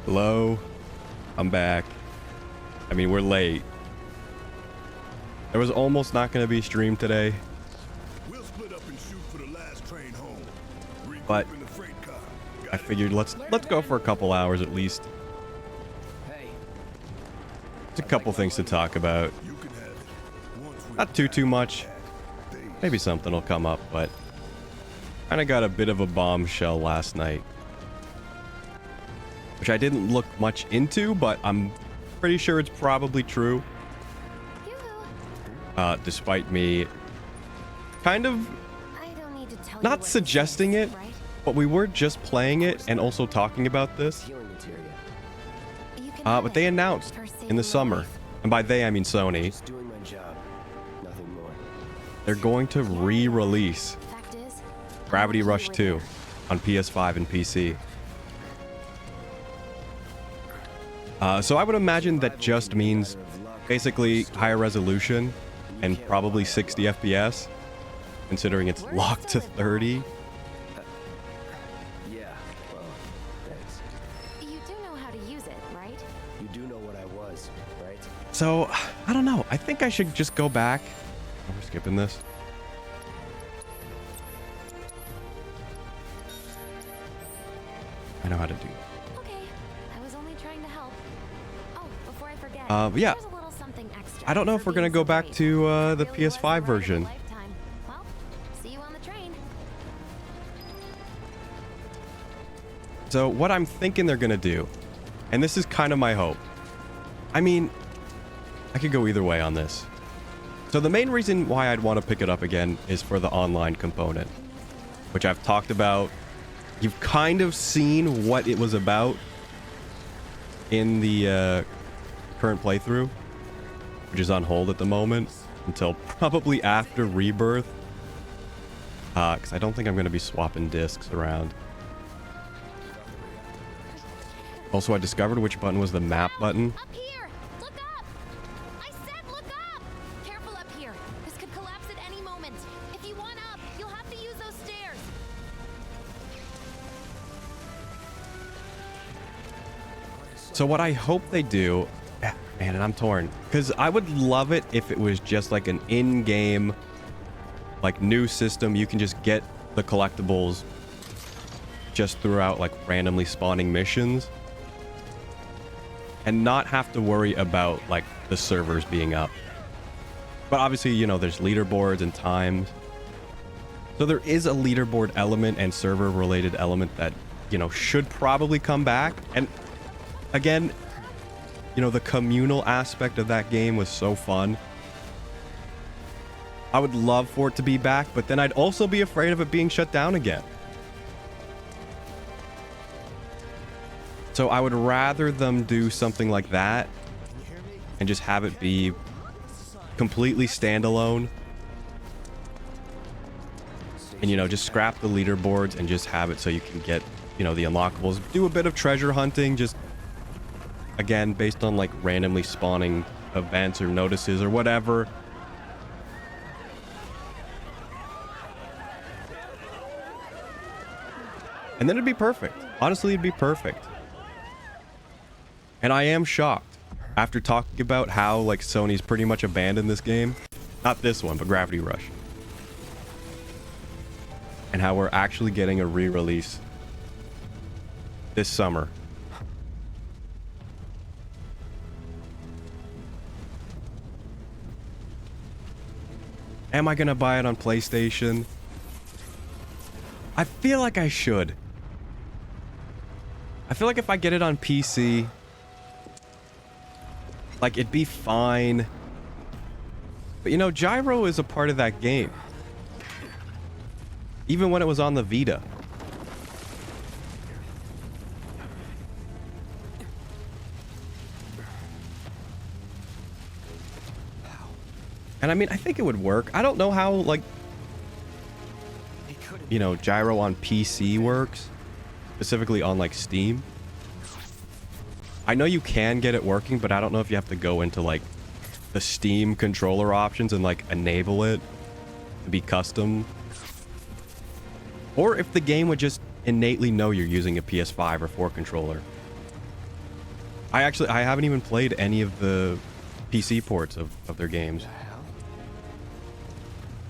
Hello, I'm back. I mean, we're late. There was almost not going to be stream today, We'll split up and shoot for the last train home. but In the freight car. I figured let's go for a couple hours at least. Hey, There's a couple things to talk about. You can have it. Once we Not too much. Maybe something will come up, but kind of got a bit of a bombshell last night, which I didn't look much into, but I'm pretty sure it's probably true. Despite me kind of not suggesting it, but we were just playing it and also talking about this. healing materia. But they announced in the summer, and by they I mean Sony, Just doing my job. Nothing more. they're going to re-release Gravity Rush 2 on PS5 and PC. So I would imagine that just means basically higher resolution and probably 60 FPS, considering it's locked to 30. Yeah, well, thanks. You do know how to use it, right? You do know what I was, right? So, I don't know. I think I should just go back. Oh, we're skipping this. I know how to do it. Okay, I was only trying to help. Oh, before I forget, But yeah, here's a little something extra I don't know for if we're going to being go back so brave. to the Really was a PS5 ride of a version. lifetime. Well, see you on the train. So what I'm thinking they're going to do, and this is kind of my hope. I mean, I could go either way on this. So the main reason why I'd want to pick it up again is for the online component, which I've talked about. You've kind of seen what it was about in the current playthrough, which is on hold at the moment until probably after Rebirth. Because I don't think I'm going to be swapping discs around. Also, I discovered which button was the map button. Up here! Look up! I said look up! Careful up here. This could collapse at any moment. If you want up, you'll have to use those stairs. So what I hope they do, man, and I'm torn, because I would love it if it was just like an in-game, like new system. You can just get the collectibles just throughout like randomly spawning missions and not have to worry about like the servers being up. But obviously, you know, there's leaderboards and times. So there is a leaderboard element and server related element that, you know, should probably come back. And again, you know, the communal aspect of that game was so fun. I would love for it to be back, but then I'd also be afraid of it being shut down again. So I would rather them do something like that and just have it be completely standalone. And, you know, just scrap the leaderboards and just have it so you can get, you know, the unlockables. Do a bit of treasure hunting, just, again, based on, like, randomly spawning events or notices or whatever. And then it'd be perfect. Honestly, it'd be perfect. And I am shocked after talking about how, like, Sony's pretty much abandoned this game. Not this one, but Gravity Rush. And how we're actually getting a re-release this summer. Am I gonna buy it on PlayStation? I feel like I should. I feel like if I get it on PC, like, it'd be fine. But, you know, gyro is a part of that game. Even when it was on the Vita. And I mean, I think it would work. I don't know how, like, you know, gyro on PC works. Specifically on, like, Steam. I know you can get it working, but I don't know if you have to go into, like, the Steam controller options and, like, enable it to be custom. Or if the game would just innately know you're using a PS5 or 4 controller. I haven't even played any of the PC ports of their games.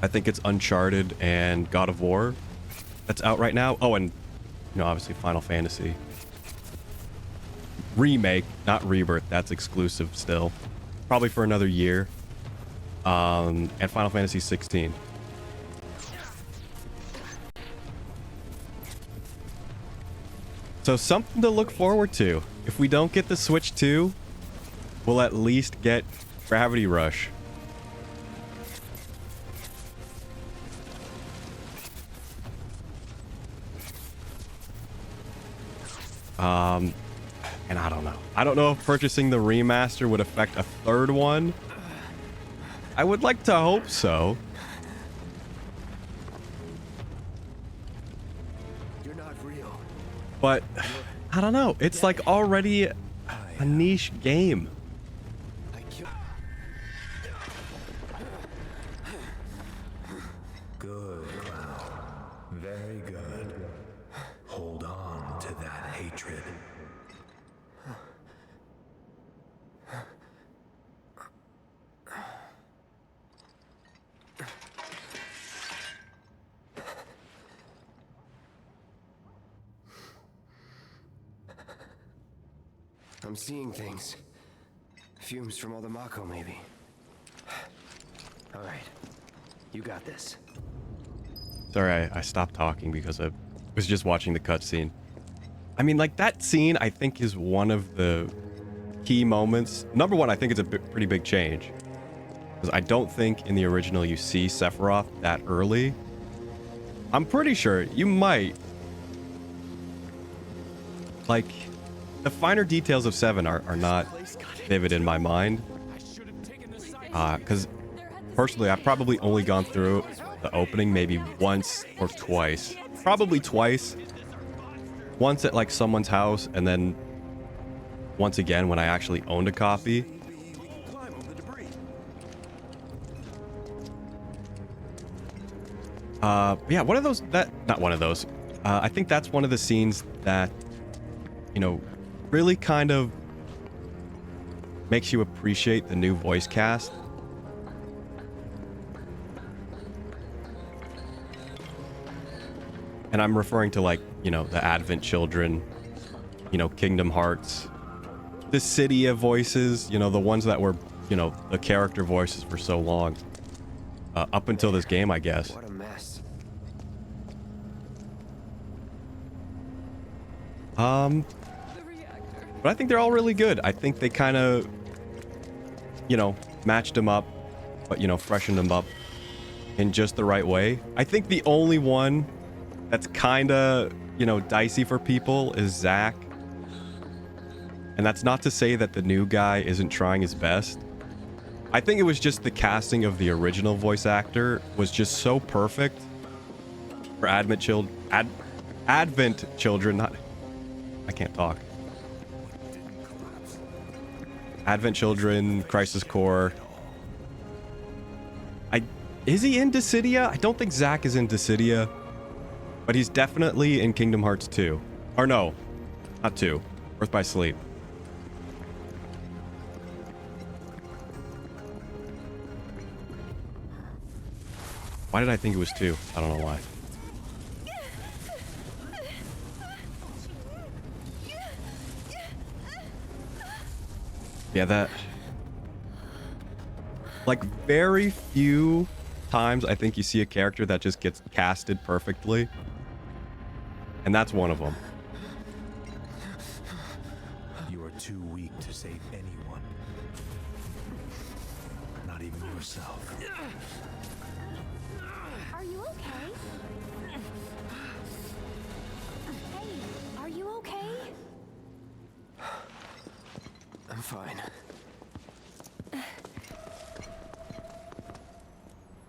I think it's Uncharted and God of War that's out right now. Oh, and obviously Final Fantasy Remake, not Rebirth. That's exclusive still, probably for another year. And Final Fantasy 16. So something to look forward to. If we don't get the Switch 2, we'll at least get Gravity Rush. And I don't know. I don't know if purchasing the remaster would affect a third one. I would like to hope so. You're not real. But I don't know. It's like already a niche game. I killed. Good, Cloud. Very good. Hold on to that hatred. I'm seeing things. Fumes from all the Mako, maybe. All right. You got this. Sorry, I stopped talking because I was just watching the cutscene. I mean, like, that scene, I think, is one of the key moments. Number one, I think it's a pretty big change. Because I don't think in the original you see Sephiroth that early. I'm pretty sure you might. Like, the finer details of 7 are not vivid in my mind. Because personally, I've probably only gone through the opening maybe once or twice. Probably twice. Once at like someone's house, and then once again when I actually owned a copy. Yeah, one of those, not one of those. I think that's one of the scenes that, really kind of makes you appreciate the new voice cast. And I'm referring to, like, the Advent Children, Kingdom Hearts, the Cydia voices, the ones that were, the character voices for so long. Up until this game, I guess. What a mess. But I think they're all really good. I think they kind of, matched them up, but, freshened them up in just the right way. I think the only one that's kind of, dicey for people is Zack. And that's not to say that the new guy isn't trying his best. I think it was just the casting of the original voice actor was just so perfect for Advent Children, not... I can't talk. Advent Children, Crisis Core. Is he in Dissidia? I don't think Zack is in Dissidia. But he's definitely in Kingdom Hearts 2. Or no, not 2. Birth by Sleep. Why did I think it was 2? I don't know why. Yeah, that... Like, very few times I think you see a character that just gets casted perfectly. And that's one of them. You are too weak to save anyone. Not even yourself. Are you okay? Hey, are you okay? I'm fine.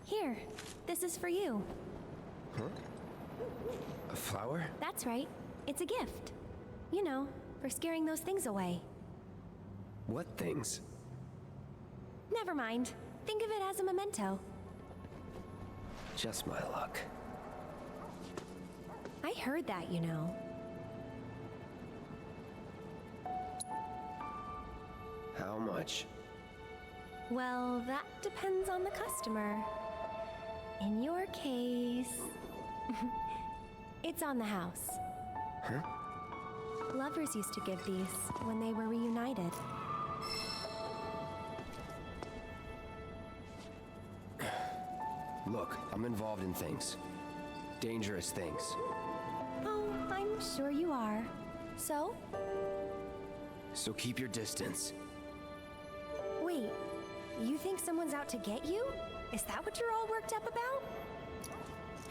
Here, this is for you. A flower? That's right. It's a gift. For scaring those things away. What things? Never mind. Think of it as a memento. Just my luck. I heard that, How much? Well, that depends on the customer. In your case, it's on the house. Huh? Lovers used to give these when they were reunited. Look, I'm involved in things. Dangerous things. Oh, I'm sure you are. So? So keep your distance. Wait, you think someone's out to get you? Is that what you're all worked up about?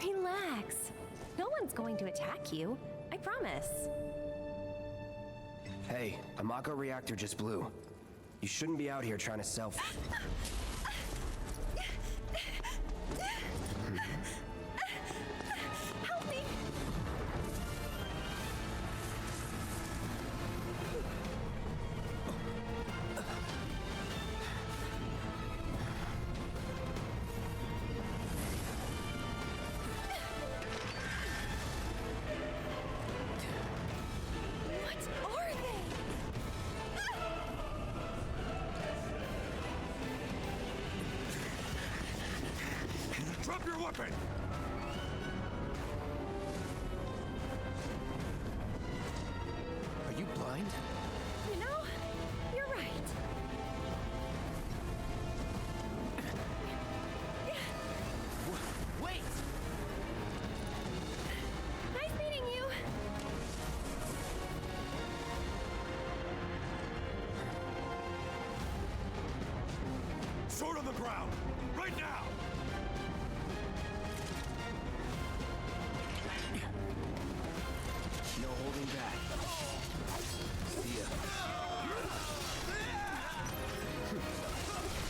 Relax. No one's going to attack you. I promise. Hey, a Mako reactor just blew. You shouldn't be out here trying to self. Help me! What are they? Drop your weapon! Are you blind? You know, you're right. Wait! Nice meeting you. Sword on the ground! Right now! No holding back. See ya.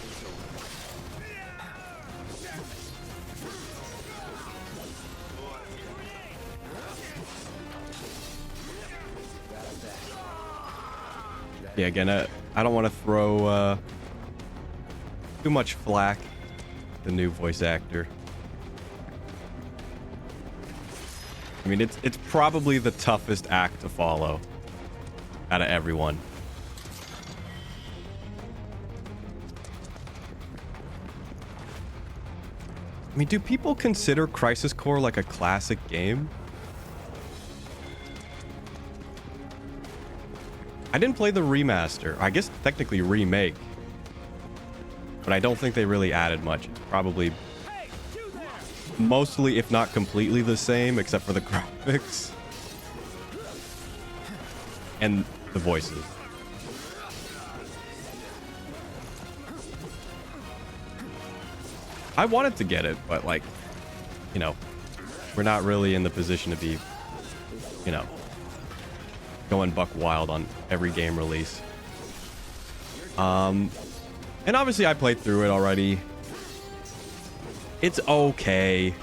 It's over. Got him back. Yeah, again, I don't want to throw too much flack at the new voice actor. I mean, it's probably the toughest act to follow out of everyone. I mean, do people consider Crisis Core like a classic game? I didn't play the remaster. I guess technically remake. But I don't think they really added much. It's probably mostly, if not completely, the same, except for the graphics and the voices. I wanted to get it, but like, you know, we're not really in the position to be, you know, going buck wild on every game release. And obviously I played through it already. It's okay.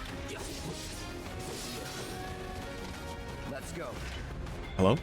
Let's go. Hello?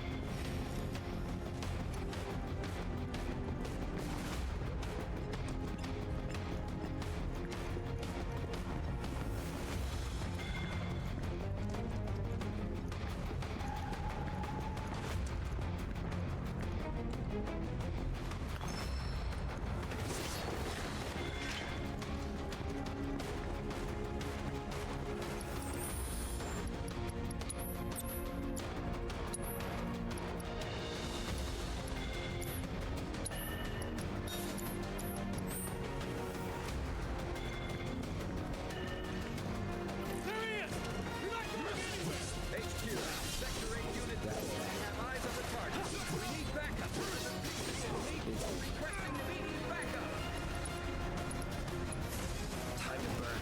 Time to burn.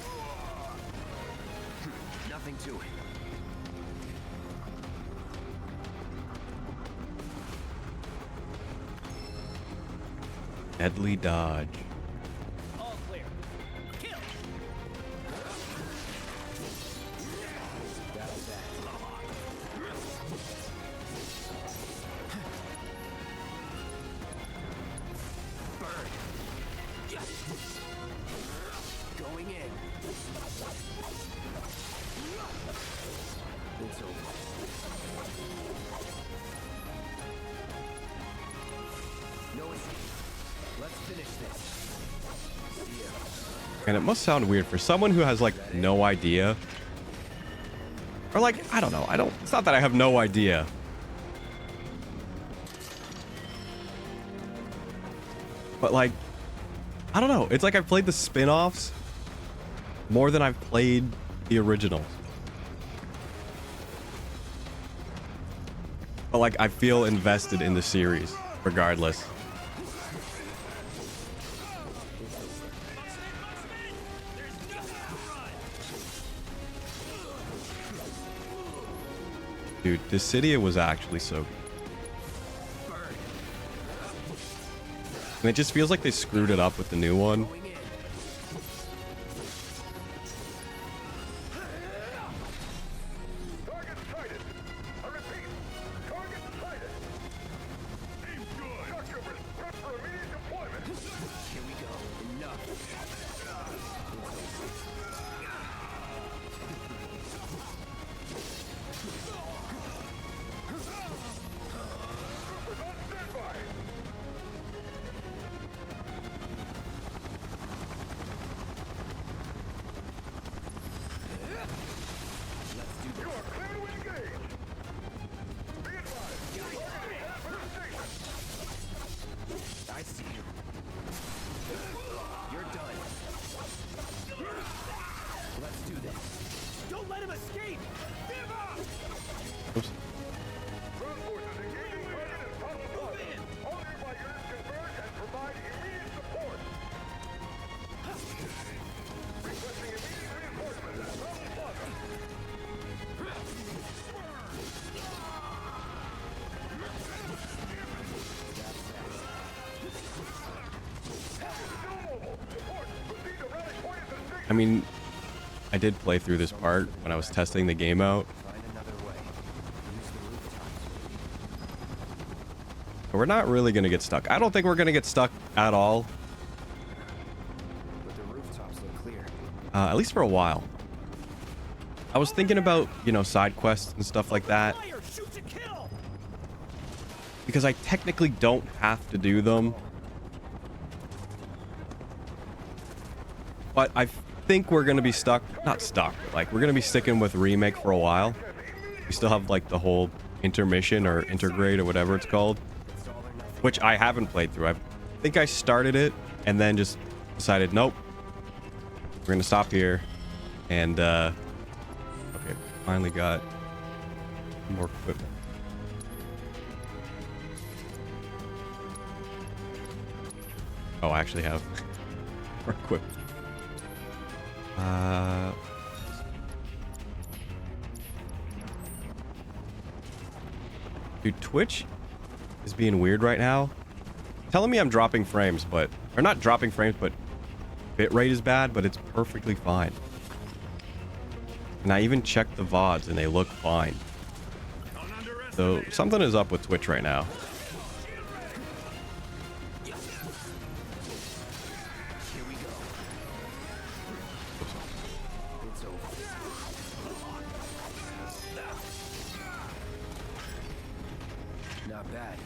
Nothing to it. Deadly dodge. All clear. Kill. Got it back. Burn. Going in. It's over. No escape. And it must sound weird for someone who has like no idea. Or like, I don't know. It's not that I have no idea. But like, I don't know. It's like I've played the spin-offs more than I've played the originals. But like, I feel invested in the series regardless. Dude, Dissidia was actually so good. And it just feels like they screwed it up with the new one. I mean, I did play through this part when I was testing the game out. But we're not really going to get stuck. I don't think we're going to get stuck at all. But the rooftops look clear. At least for a while. I was thinking about, you know, side quests and stuff like that. Because I technically don't have to do them. But I think we're going to be stuck. Not stuck. Like, we're going to be sticking with Remake for a while. We still have, like, the whole intermission or intergrade or whatever it's called. Which I haven't played through. I think I started it and then just decided, nope. We're going to stop here. And, okay. Finally got more equipment. Oh, I actually have more equipment. Dude, Twitch is being weird right now. Telling me I'm dropping frames, but... Or not dropping frames, but... Bitrate is bad, but it's perfectly fine. And I even checked the VODs, and they look fine. So, something is up with Twitch right now. Not bad.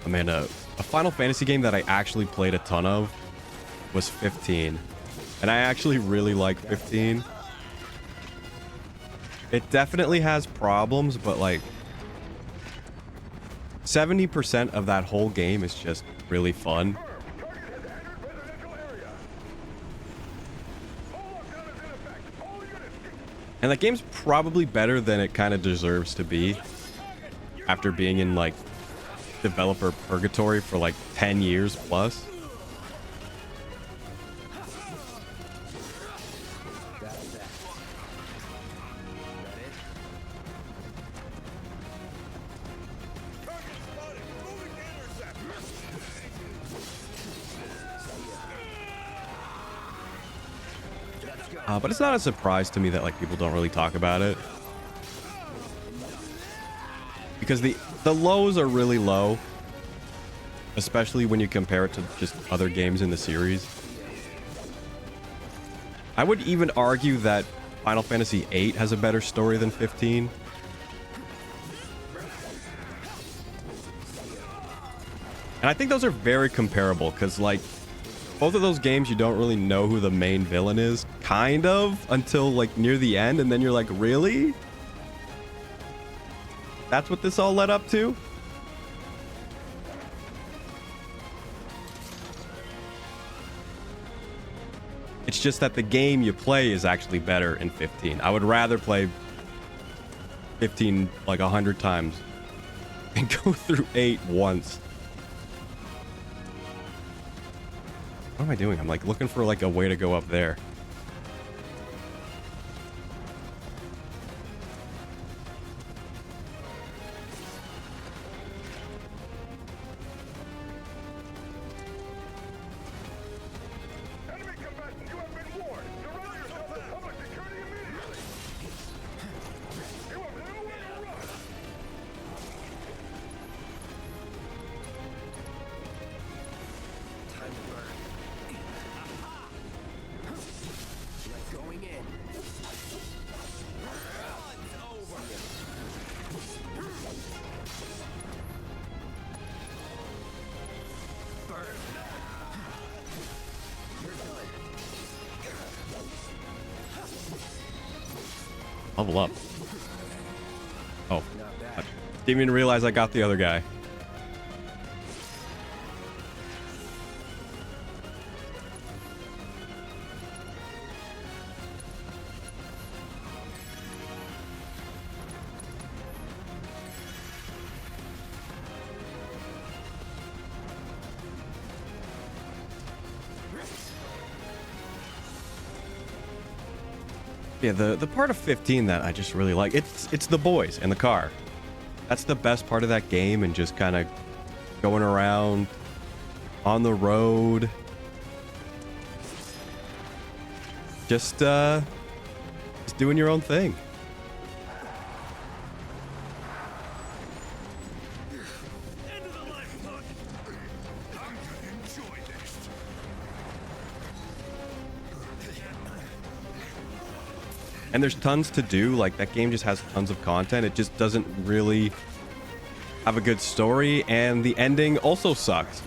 I mean, a Final Fantasy game that I actually played a ton of was 15. And I actually really like 15. It definitely has problems, but like 70% of that whole game is just really fun. And that game's probably better than it kind of deserves to be after being in like developer purgatory for like 10 years plus. But it's not a surprise to me that like people don't really talk about it. Because the lows are really low. Especially when you compare it to just other games in the series. I would even argue that Final Fantasy VIII has a better story than 15. And I think those are very comparable because, like, both of those games, you don't really know who the main villain is, kind of, until, like, near the end, and then you're like, really? That's what this all led up to? It's just that the game you play is actually better in 15. I would rather play 15 like 100 times and go through 8 once. What am I doing? I'm like looking for like a way to go up there. Enemy combatant, you have been warned. Surround yourself with public security immediately. You have nowhere to run. Time to burn. Like going in. Burn. Level up. Oh, Not bad. didn't even realize I got the other guy. Yeah, the part of 15 that I just really like, it's the boys in the car. That's the best part of that game, and just kind of going around on the road. Just doing your own thing. End of the life, bud. I'm gonna enjoy this. And there's tons to do. Like, that game just has tons of content. It just doesn't really have a good story, and the ending also sucks.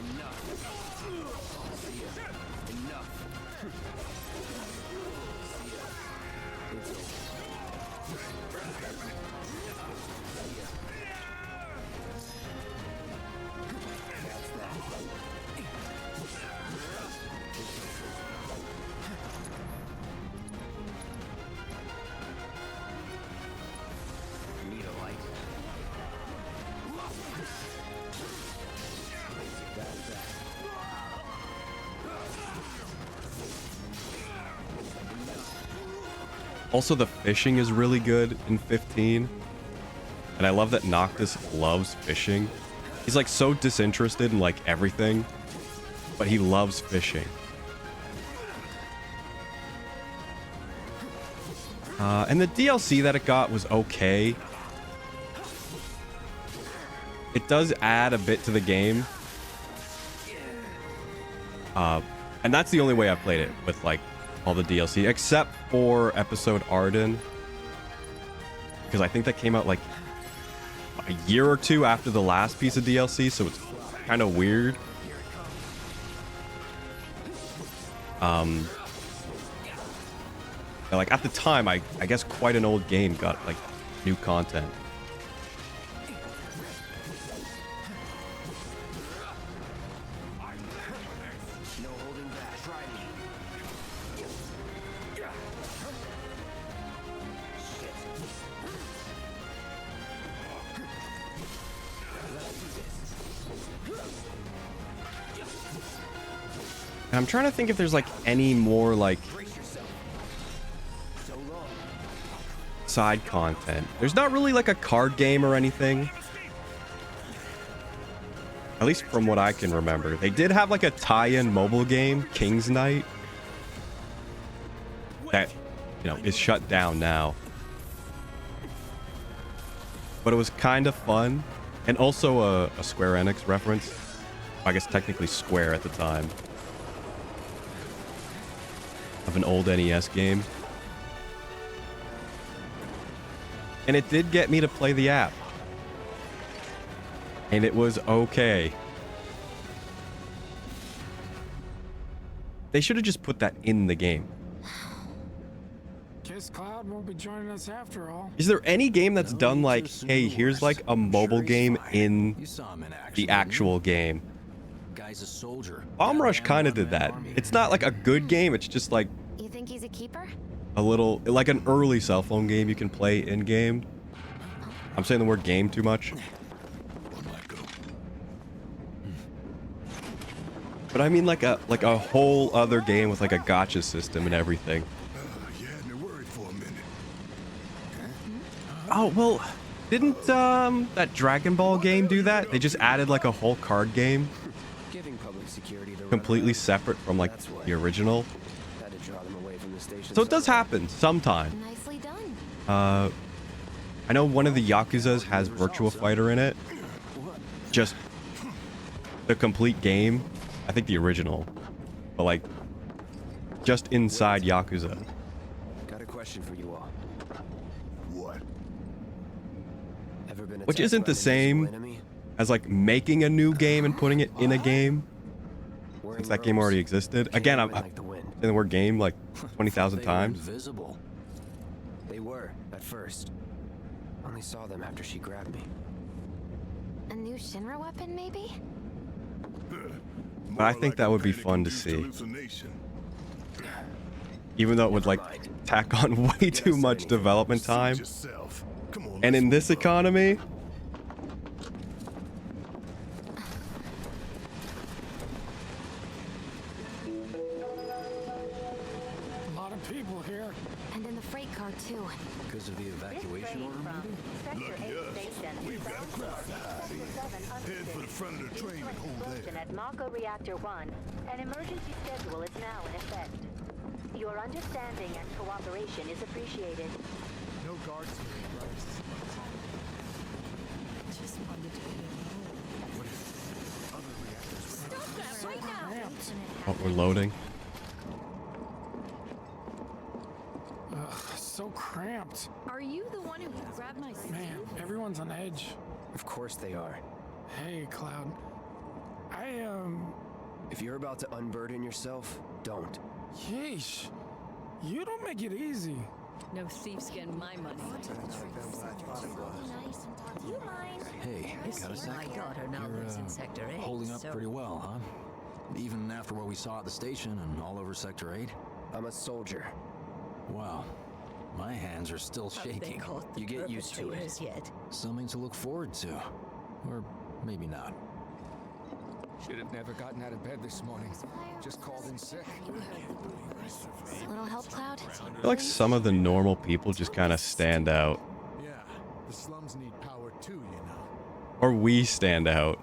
Need a light. That's that. Also, the fishing is really good in 15. And I love that Noctis loves fishing. He's like so disinterested in like everything, but he loves fishing. And the DLC that it got was okay. It does add a bit to the game. And that's the only way I played it, with like all the DLC, except for episode Arden. Because I think that came out like a year or two after the last piece of DLC, so it's kind of weird. Like at the time, I guess quite an old game got like new content. No holding back. Try me. And I'm trying to think if there's like any more like Brace yourself. So long. side content. There's not really like a card game or anything. At least from what I can remember. They did have like a tie-in mobile game, King's Knight. That, you know, is shut down now. But it was kind of fun. And also a Square Enix reference. I guess technically Square at the time. Of an old NES game. And it did get me to play the app. And it was okay. They should have just put that in the game. Guess Cloud won't be joining us after all. Is there any game that's done like, hey, here's like a mobile game in You saw him in action. the actual game? Guy's a soldier. Bomb Rush Goddamn kind of did one-man that. army. It's not like a good game. It's just like You think he's a keeper? a little, like an early cell phone game you can play in game. I'm saying the word game too much. But I mean like a whole other game with like a gotcha system and everything. You had me worried for a minute. Oh, well, didn't that Dragon Ball game do that? They just added like a whole card game Giving public security the completely runaround. separate from like That's what the original. Had to draw them away from the station. So it does somehow. happen sometime. Nicely done. I know one of the Yakuzas has Virtua Fighter in it. Just the complete game. I think the original. But like, just inside Yakuza. Got a question for you all. What? Ever been Which attacked isn't by the an same invisible enemy? as like making a new game and putting it in a game. Wearing Since that game robes, already existed. came Again, in I'm like the wind. saying the word game like 20,000 They were times. invisible. They were at first. Only saw them after she grabbed me. A new Shinra weapon, maybe? But I think that would be fun to see. Even though it would like tack on way too much development time. And in this economy, A lot of people here. And in the freight car, too. Because of the evacuation order, maybe? Lucky us. We've got a crowd to hide in. Head for the front of the train and hold there. At Mako Reactor 1, an emergency schedule is now in effect. Your understanding and cooperation is appreciated. No guards here, Bryce. Just wanted to What if other reactors were Right now! oh, we're loading. Ugh, so cramped. Are you the one who grabbed my suit? Man, everyone's on edge. Of course they are. Hey, Cloud. If you're about to unburden yourself, don't. Yeesh. You don't make it easy. No thief's getting my money. Do you mind? Hey, got a sec? My daughter now lives in Sector 8. Holding up so pretty well, huh? Even after what we saw at the station and all over Sector 8? I'm a soldier. Wow. My hands are still have they shaking. caught the You get used to it. perpetrators Yet? Something to look forward to. Or maybe not. Should have never gotten out of bed this morning. Just called in sick. Little help, Cloud? I feel like some of the normal people just kind of stand out. Yeah, the slums need power too, you know. Or we stand out.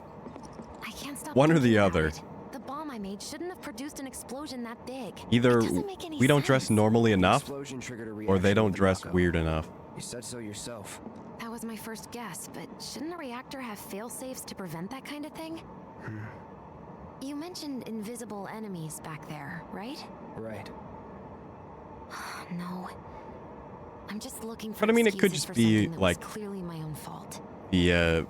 I can't stop One or thinking the about other. it. The bomb I made shouldn't have produced an explosion that big. Either It doesn't make any we don't dress sense. normally The enough, explosion triggered a or reaction they don't with dress Mako. weird enough. You said so yourself. That was my first guess, but shouldn't a reactor have fail-safes to prevent that kind of thing? You mentioned invisible enemies back there, right? Right. No. I'm just looking for But I mean, it could excuses just for be, something that like, was clearly my own fault. The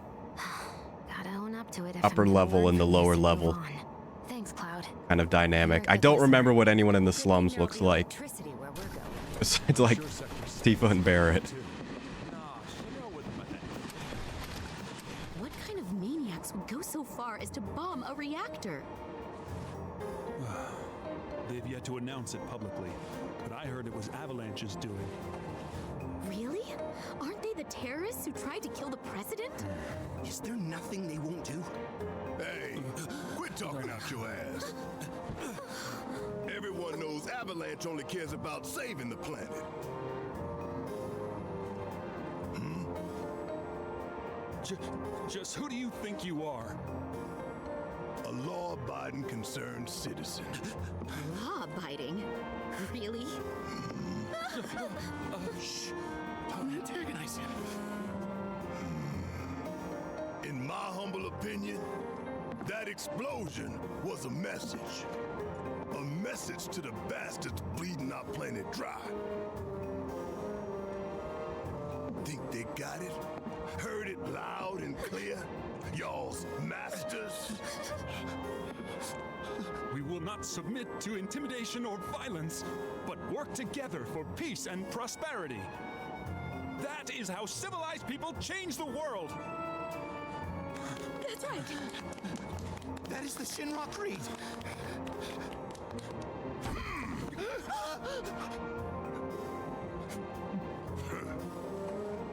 Gotta own up to it if upper I'm gonna level learn and the from lower this and level. move on. Thanks, Cloud. kind of dynamic. I don't remember what anyone in the slums looks like. Besides like Tifa and Barrett. What kind of maniacs would go so far as to bomb a reactor? They've yet to announce it publicly, but I heard it was Avalanche's doing. Really? Aren't they the terrorists who tried to kill the president? Is there nothing they won't do? Hey, quit talking out your ass. Everyone knows Avalanche only cares about saving the planet. Just who do you think you are? A law-abiding, concerned citizen. Law-abiding? Really? Shh. Don't antagonize him. In my humble opinion, that explosion was a message. A message to the bastards bleeding our planet dry. Think they got it? Heard it loud and clear? Y'all's masters? We will not submit to intimidation or violence, but work together for peace and prosperity. That is how civilized people change the world. That's right. That is the Shinra Creed.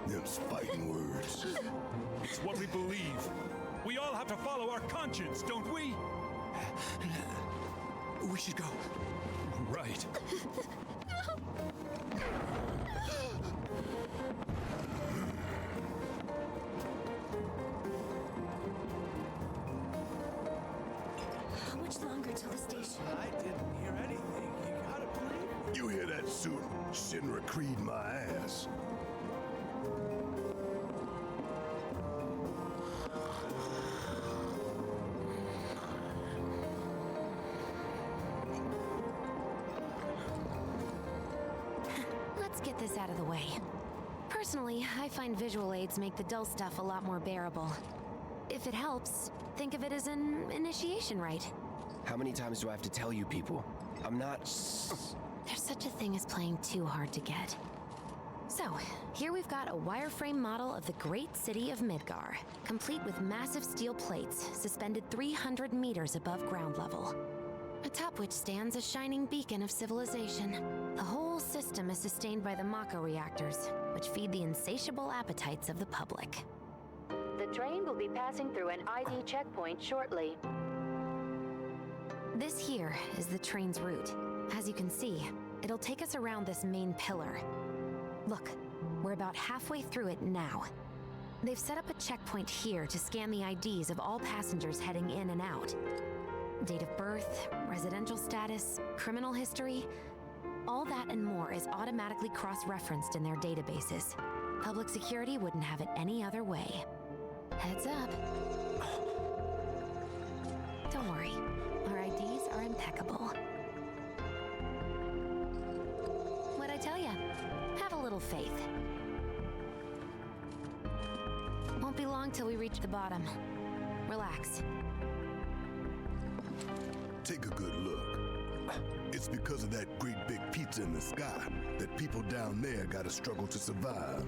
Them's fighting words. It's what we believe. We all have to follow our conscience, don't we? We should go. Right. How much longer till the station? I didn't hear anything. You gotta believe. You hear that soon? Shinra Creed my ass. Let's get this out of the way. Personally, I find visual aids make the dull stuff a lot more bearable. If it helps, think of it as an initiation rite. How many times do I have to tell you people? I'm not... There's such a thing as playing too hard to get. So, here we've got a wireframe model of the great city of Midgar, complete with massive steel plates suspended 300 meters above ground level, atop which stands a shining beacon of civilization. The whole system is sustained by the Mako reactors, which feed the insatiable appetites of the public. The train will be passing through an ID checkpoint shortly. This here is the train's route. As you can see, it'll take us around this main pillar. Look, we're about halfway through it now. They've set up a checkpoint here to scan the IDs of all passengers heading in and out. Date of birth, residential status, criminal history, all that and more is automatically cross-referenced in their databases. Public security wouldn't have it any other way. Heads up. Don't worry, our IDs are impeccable. What'd I tell ya? Have a little faith. Won't be long till we reach the bottom. Relax. Take a good look. It's because of that great big pizza in the sky that people down there gotta struggle to survive.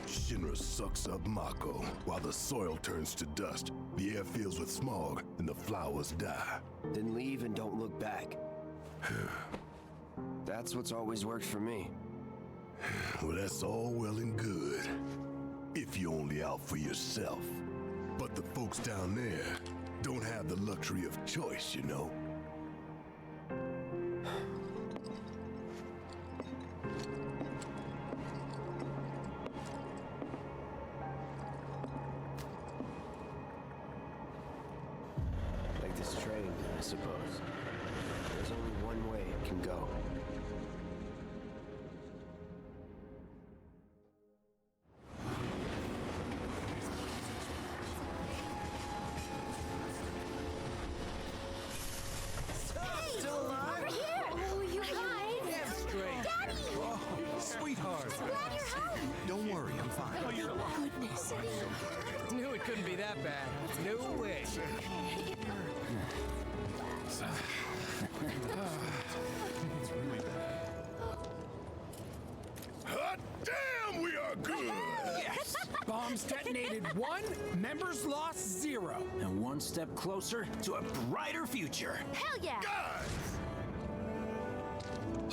Shinra sucks up Mako while the soil turns to dust, the air fills with smog, and the flowers die. Then leave and don't look back. That's what's always worked for me. Well, that's all well and good. If you're only out for yourself. But the folks down there don't have the luxury of choice, you know. Like this train, I suppose. There's only one way it can go. Still alive? Over here! Oh, you guys! Damn straight. Daddy! Oh, sweetheart. Glad you're home! Don't worry, I'm fine. Oh, you're alive. Goodness. Knew it couldn't be that bad. No way. Hot damn, we are good! Yes! Bombs detonated 1, members lost 0. And one step closer to a brighter future. Hell yeah! Guys!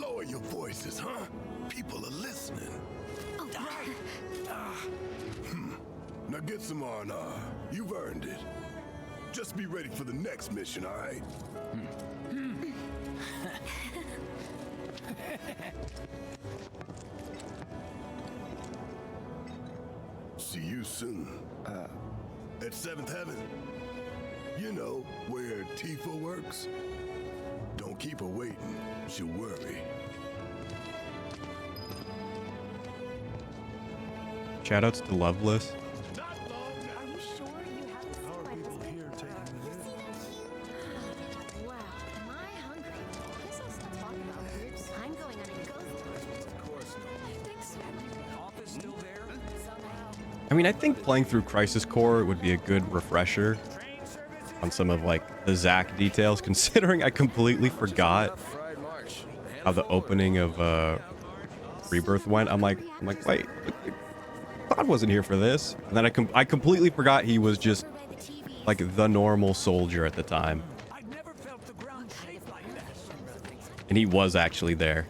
Lower your voices, huh? People are listening. Oh, right. Now get some R&R. You've earned it. Just be ready for the next mission, all right? See you soon. At 7th Heaven. You know, where Tifa works. Don't keep her waiting. She'll worry. Shoutouts to Loveless. Are you sure you haven't seen How my are people biscuit? here taking it in? Wow, am I hungry? Guess I'll stop talking about groups. I'm going on a ghost hunt. Of course not. Thanks. Office still I mean, I think playing through Crisis Core would be a good refresher on some of like the Zack details, considering I completely forgot how the opening of Rebirth went. I'm like, wait, Todd wasn't here for this. And then I completely forgot he was just like the normal soldier at the time. And he was actually there.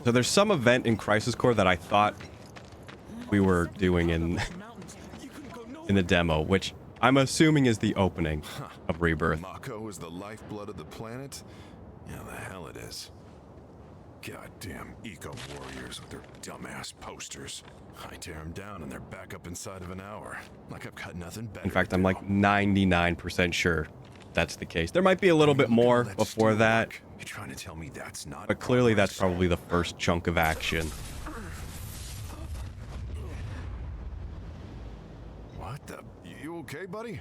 So there's some event in Crisis Core that I thought we were doing in the demo, which I'm assuming is the opening of Rebirth. Mako is the lifeblood of the planet? Yeah, the hell it is. Goddamn eco-warriors with their dumbass posters. I tear them down and they're back up inside of an hour. Like I've got nothing better. In fact, I'm like 99% sure that's the case. There might be a little bit more before that. You're trying to tell me that's not. But clearly that's probably the first chunk of action. What the? You okay, buddy?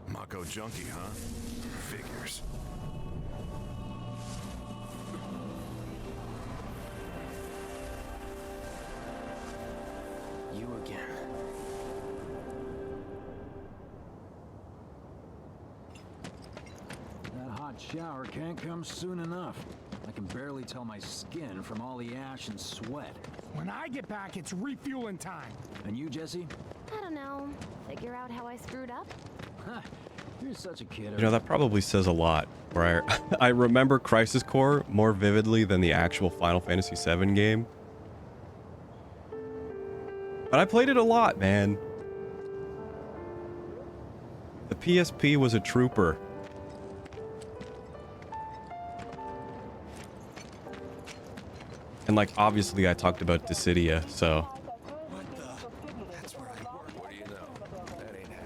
Mako junkie, huh? Figures. You again. That hot shower can't come soon enough. I can barely tell my skin from all the ash and sweat. When I get back, it's refueling time. And you, Jesse? I don't know. Figure out how I screwed up? Huh. You're such a kid. You know, that probably says a lot. Where I remember Crisis Core more vividly than the actual Final Fantasy VII game. But I played it a lot, man. The PSP was a trooper. And like, obviously I talked about Dissidia, so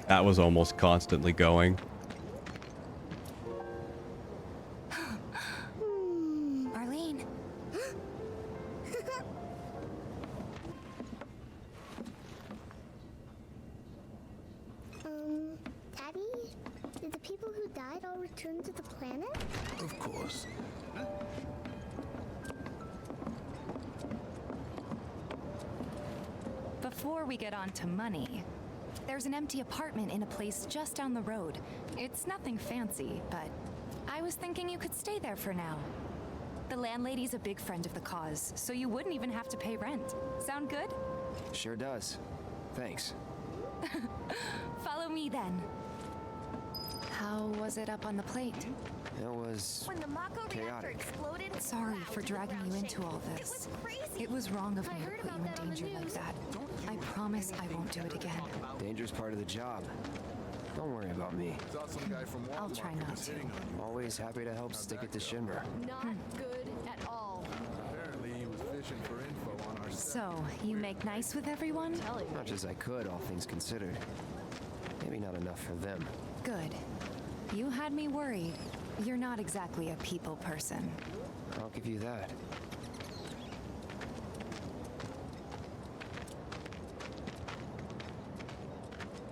that was almost constantly going. Arlene. Daddy? Did the people who died all return to the planet? Of course. Before we get on to money, there's an empty apartment in a place just down the road. It's nothing fancy, but I was thinking you could stay there for now. The landlady's a big friend of the cause, so you wouldn't even have to pay rent. Sound good? Sure does. Thanks. Follow me then. How was it up on the plate? It was When the Mako reactor chaotic. exploded, Sorry for dragging you into all this. It was wrong of me to put you in danger like that. I promise I won't do it again. Danger's part of the job. Don't worry about me. I'll try not to. Always happy to help stick it to Shinra. Not good at all. Apparently he was fishing for info on our So, you make nice with everyone? Much as I could, all things considered. Maybe not enough for them. Good. You had me worried. You're not exactly a people person. I'll give you that.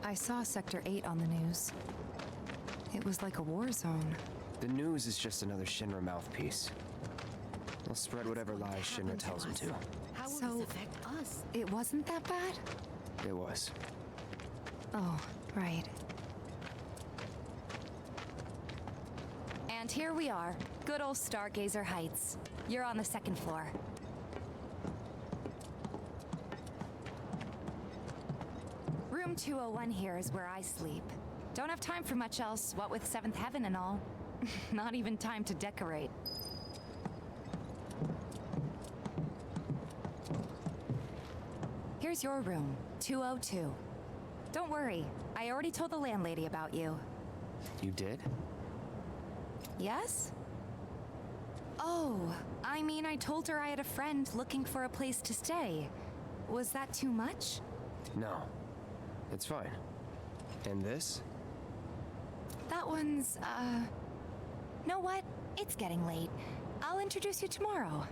I saw Sector 8 on the news. It was like a war zone. The news is just another Shinra mouthpiece. They'll spread whatever lies Shinra tells them to. How will So, this affect us? it wasn't that bad? It was. Oh, right. And here we are, good old Stargazer Heights. You're on the second floor. Room 201 here is where I sleep. Don't have time for much else, what with Seventh Heaven and all. Not even time to decorate. Here's your room, 202. Don't worry, I already told the landlady about you. You did? Yes? Oh, I mean, I told her I had a friend looking for a place to stay. Was that too much? No. It's fine. And this? That one's, know what? It's getting late. I'll introduce you tomorrow.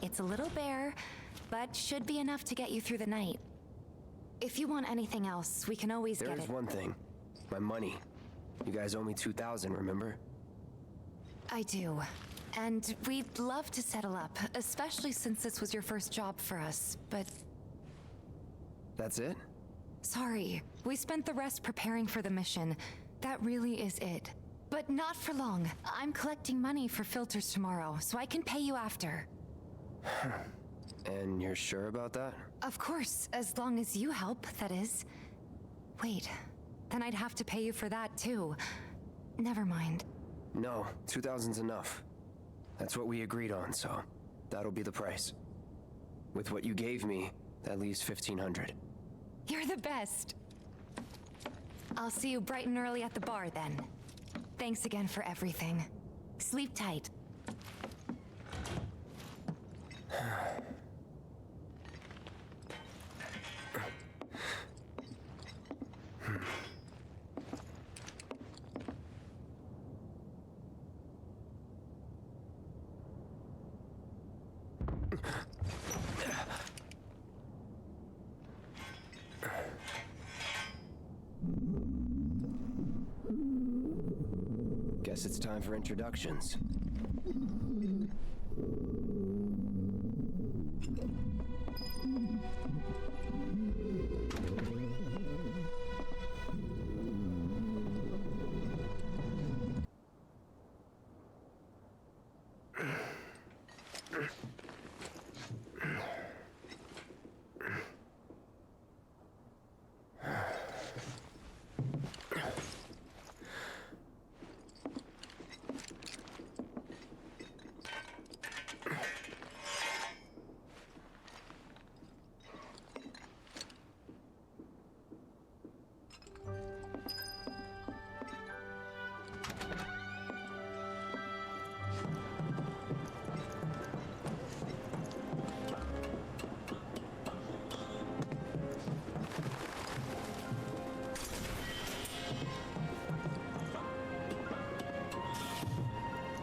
It's a little bare, but should be enough to get you through the night. If you want anything else, we can always get There is it. one thing. My money. You guys owe me 2,000, remember? I do. And we'd love to settle up, especially since this was your first job for us, but... That's it? Sorry. We spent the rest preparing for the mission. That really is it. But not for long. I'm collecting money for filters tomorrow, so I can pay you after. And you're sure about that? Of course, as long as you help, that is. Wait, then I'd have to pay you for that too. Never mind. No, 2,000's enough. That's what we agreed on, so that'll be the price. With what you gave me, that leaves 1,500. You're the best. I'll see you bright and early at the bar then. Thanks again for everything. Sleep tight. Guess it's time for introductions.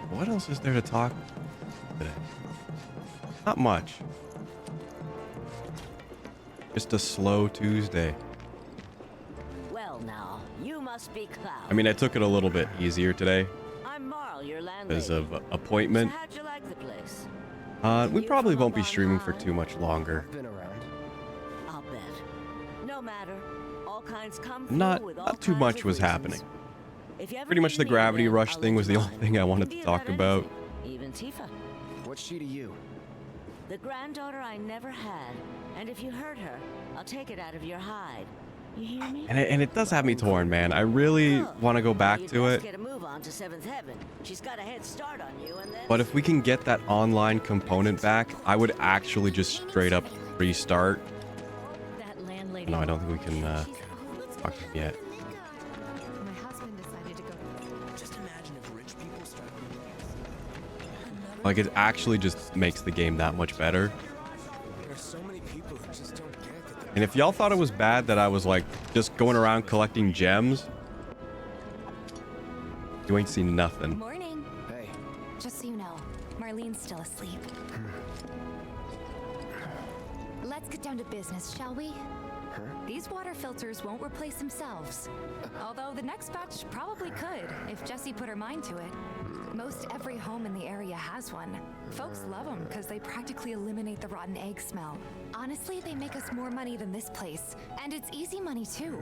What else is there to talk today? Not much. Just a slow Tuesday. Well now, you must be Cloud. I mean, I took it a little bit easier today I'm Marl, your landlady. because of appointment. So how'd you like the place? We probably won't be streaming for too much longer. Been around. I'll bet. No matter. All kinds come Not with all not too kinds much of was reasons. happening. If you ever Pretty much need the me gravity again, rush I'll thing let was you the know. only thing I wanted Be to talk about about. anything, even Tifa. What's she to you? The granddaughter I never had. And if you hurt her, I'll take it out of your hide. You hear me? And it does have me torn, man. I really want to go back You'd to best it. get a move on to Seventh Heaven. She's got a head start on you, and then But if we can get that online component back, I would actually just straight up restart. That landlady. No, I don't think we can talk to him yet. My husband decided to go. Just imagine if rich people started. Like, it actually just makes the game that much better. There's so many people who just don't get that. And if y'all thought it was bad that I was like just going around collecting gems, you ain't seen nothing. Morning. Hey. Just so you know, Marlene's still asleep. Let's get down to business, shall we? These water filters won't replace themselves. Although the next batch probably could, if Jessie put her mind to it. Most every home in the area has one. Folks love them because they practically eliminate the rotten egg smell. Honestly, they make us more money than this place. And it's easy money too.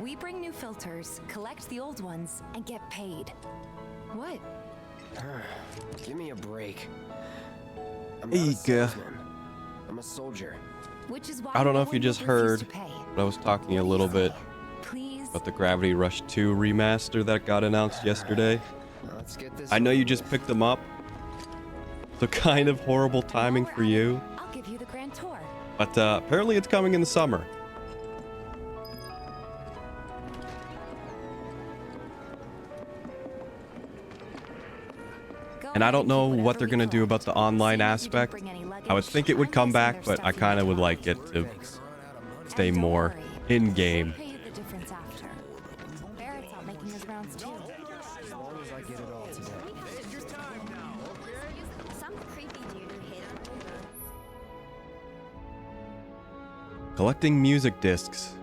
We bring new filters, collect the old ones, and get paid. What? Give me a break. I'm not a Eek. salesman. I'm a soldier. Which is why I don't know no if you one just will refuse heard, to pay. but I was talking a little bit Please. about the Gravity Rush 2 remaster that got announced yesterday. Let's get this. I know over you just with. picked them up, so kind of horrible timing for you. I'll give you the grand tour. But apparently it's coming in the summer. And I don't know what they're going to do about the online aspect. I would think it would come back, but I kind of would like it to stay more in-game. Pay you the difference after. Barrett's out making his rounds too. As long as I get it all today. Some creepy dude who hit on me. Collecting music discs.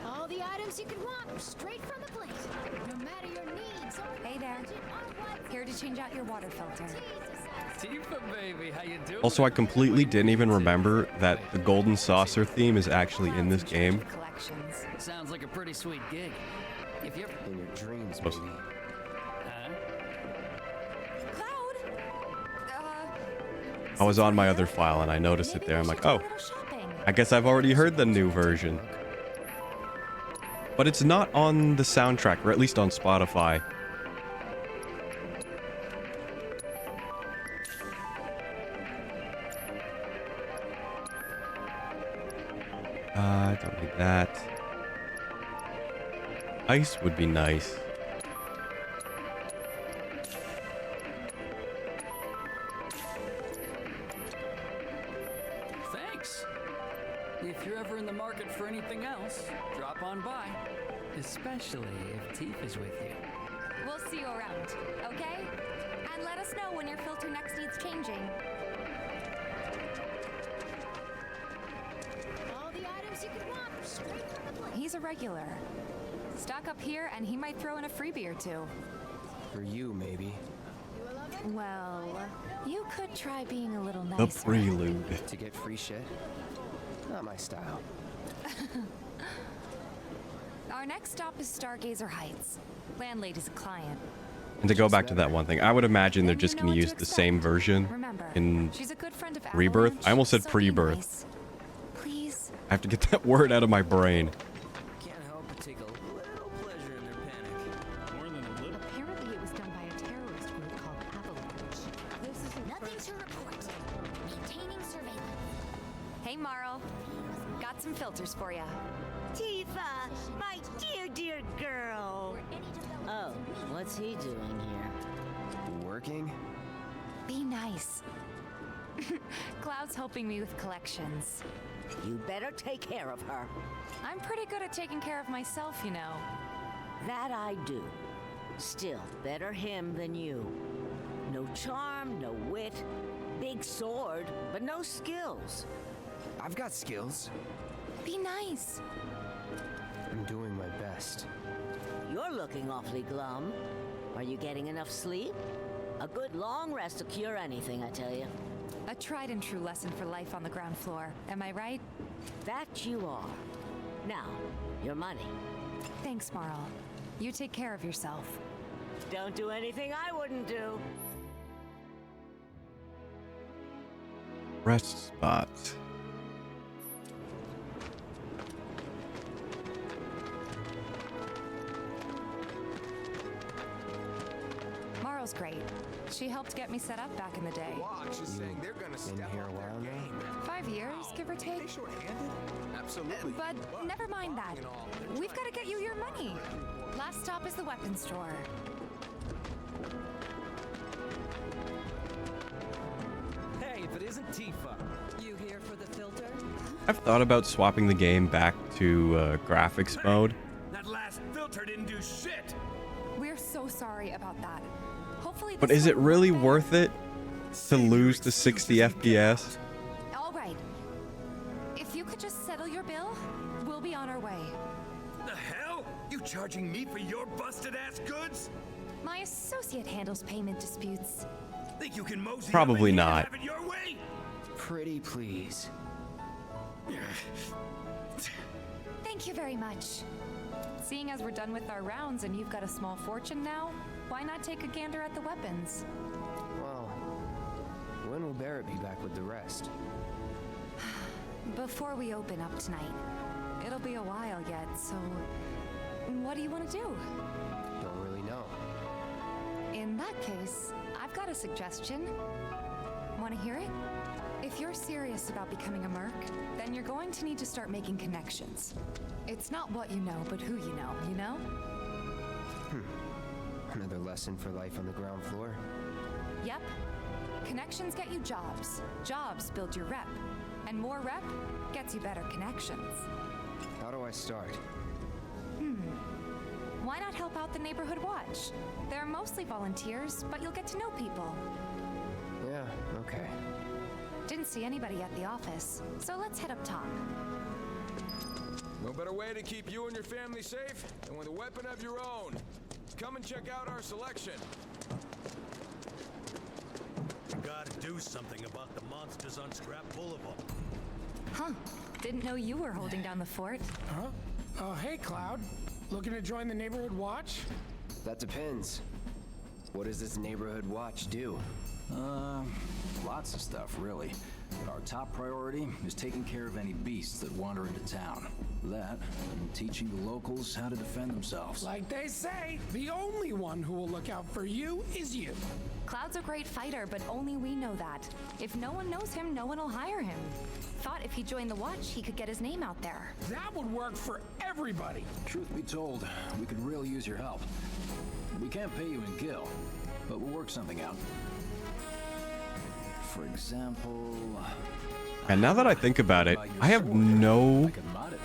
All the items you could want, straight from the plate. No matter your needs or Hey there. Here to change out your water filter. Tifa, baby, how you doing? Also, I completely didn't even remember that the golden saucer theme is actually in this game. Sounds like a pretty sweet gig. If you're In your dreams, baby. I was on my other file and I noticed it there. I'm like, oh, I guess I've already heard the new version. But it's not on the soundtrack, or at least on Spotify. I don't need that. Ice would be nice. Thanks. If you're ever in the market for anything else, drop on by. Especially if Tifa's with you. We'll see you around, okay? And let us know when your filter next needs changing. all the items you could want, straight from the plate. He's a regular. Stock up here and he might throw in a freebie or two. For you, maybe. Well, you could try being a little The nicer. prelude. To get free shit? Not my style. Our next stop is Stargazer Heights. Landlady's a client. And to go back to that one thing, I would imagine they're just going to use the same version in She's a good friend of Rebirth. Avalanche, I almost said so be pre-birth. nice. Please. I have to get that word out of my brain. Can't help but take a little pleasure in their panic. More than a little. Apparently it was done by a terrorist group called Avalanche. This is nothing to report. Maintaining surveillance. Hey, Marl. Got some filters for ya. Tifa, my dear, dear girl. Oh, what's he doing here? Working? Be nice. Cloud's helping me with collections. You better take care of her. I'm pretty good at taking care of myself, you know. That I do. Still, better him than you. No charm, no wit. Big sword, but no skills. I've got skills. Be nice. I'm doing my best. You're looking awfully glum. Are you getting enough sleep? A good long rest will cure anything, I tell you. A tried and true lesson for life on the ground floor. Am I right? That you are. Now, your money. Thanks, Marl. You take care of yourself. Don't do anything I wouldn't do. Rest spot. Marl's great. She helped get me set up back in the day. Watch is saying they're gonna step here a up their while game. 5 years, give or take. They short-handed? Absolutely. But never mind that. We've got to get you your money. Last stop is the weapons store. Hey, if it isn't Tifa. You here for the filter? I've thought about swapping the game back to graphics mode. That last filter didn't do shit. We're so sorry about that. Hopefully But this is it one really won't worth it to lose the 60 FPS? All right. If you could just settle your bill, we'll be on our way. The hell? You charging me for your busted-ass goods? My associate handles payment disputes. Think you can mosey Probably up and not. have it your way? Pretty please. Thank you very much. Seeing as we're done with our rounds and you've got a small fortune now, why not take a gander at the weapons? Well, when will Barrett be back with the rest? Before we open up tonight. It'll be a while yet, so what do you want to do? Don't really know. In that case, I've got a suggestion. Want to hear it? If you're serious about becoming a merc, then you're going to need to start making connections. It's not what you know, but who you know? Another lesson for life on the ground floor. Yep. Connections get you jobs. Jobs build your rep. And more rep gets you better connections. How do I start? Why not help out the Neighborhood Watch? They're mostly volunteers, but you'll get to know people. Yeah, okay. Didn't didn't see anybody at the office, so let's head up top. No better way to keep you and your family safe than with a weapon of your own. Come and check out our selection. Gotta do something about the monsters on Scrap Boulevard. Huh. Didn't know you were holding down the fort. Huh? Oh, hey, Cloud. Looking to join the neighborhood watch? That depends. What does this neighborhood watch do? Lots of stuff, really. But our top priority is taking care of any beasts that wander into town. That, and teaching the locals how to defend themselves. Like they say, the only one who will look out for you is you. Cloud's a great fighter, but only we know that. If no one knows him, no one will hire him. Thought if he joined the watch, he could get his name out there. That would work for everybody. Truth be told, we could really use your help. We can't pay you in gil, but we'll work something out. For example... And now that I think about it, I have no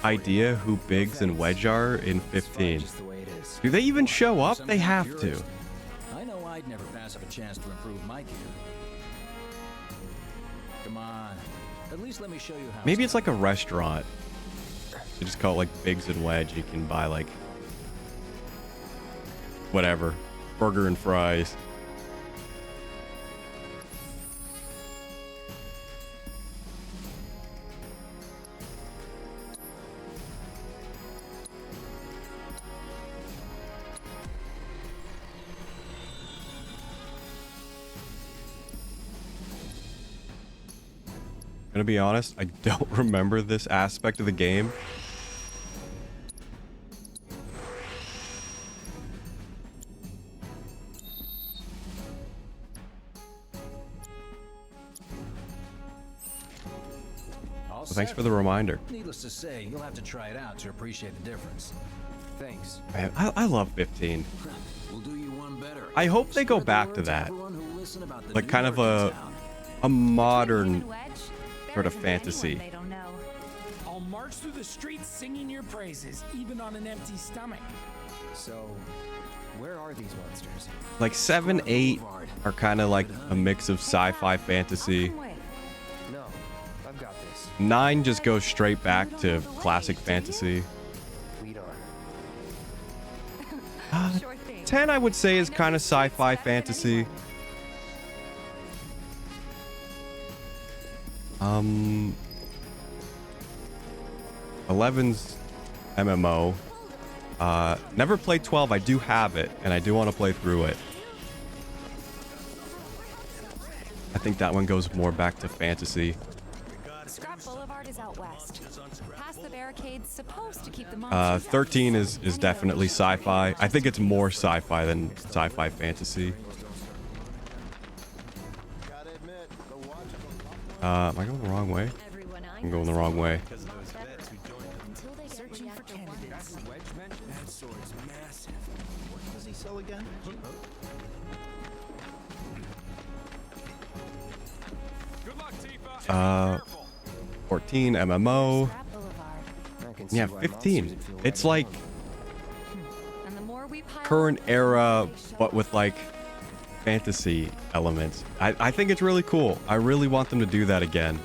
idea who Biggs and Wedge are in 15. Do they even show up? They have to. I know I'd never pass up a chance to improve my gear. Come on. At least let me show you how. Maybe it's like a restaurant. They just call it like Biggs and Wedge. You can buy like whatever, burger and fries. Gonna be honest, I don't remember this aspect of the game. So thanks for the reminder. Needless to say, you'll have to try it out to appreciate the difference. Thanks. Man, I love 15. We'll do you one better. I hope they go back to that. Like kind of a modern sort of fantasy. I'll march through the streets singing your praises, even on an empty stomach. So, where are these monsters? Like 7, 8 are kind of like a mix of sci-fi fantasy. No, I've got this. 9 just goes straight back to classic fantasy. Lead on. 10 I would say is kind of sci-fi fantasy. 11's MMO. Never played 12. I do have it, and I do want to play through it. I think that one goes more back to fantasy. Scrap Boulevard is out west. Past the barricades, supposed to keep the monsters 13 is definitely sci-fi. I think it's more sci-fi than sci-fi fantasy. Am I going the wrong way? I'm going the wrong way. Searching for candidates. That sword's massive. What does he sell again? 14 MMO. Yeah, 15. It's like current era, but with like fantasy elements. I think it's really cool. I really want them to do that again.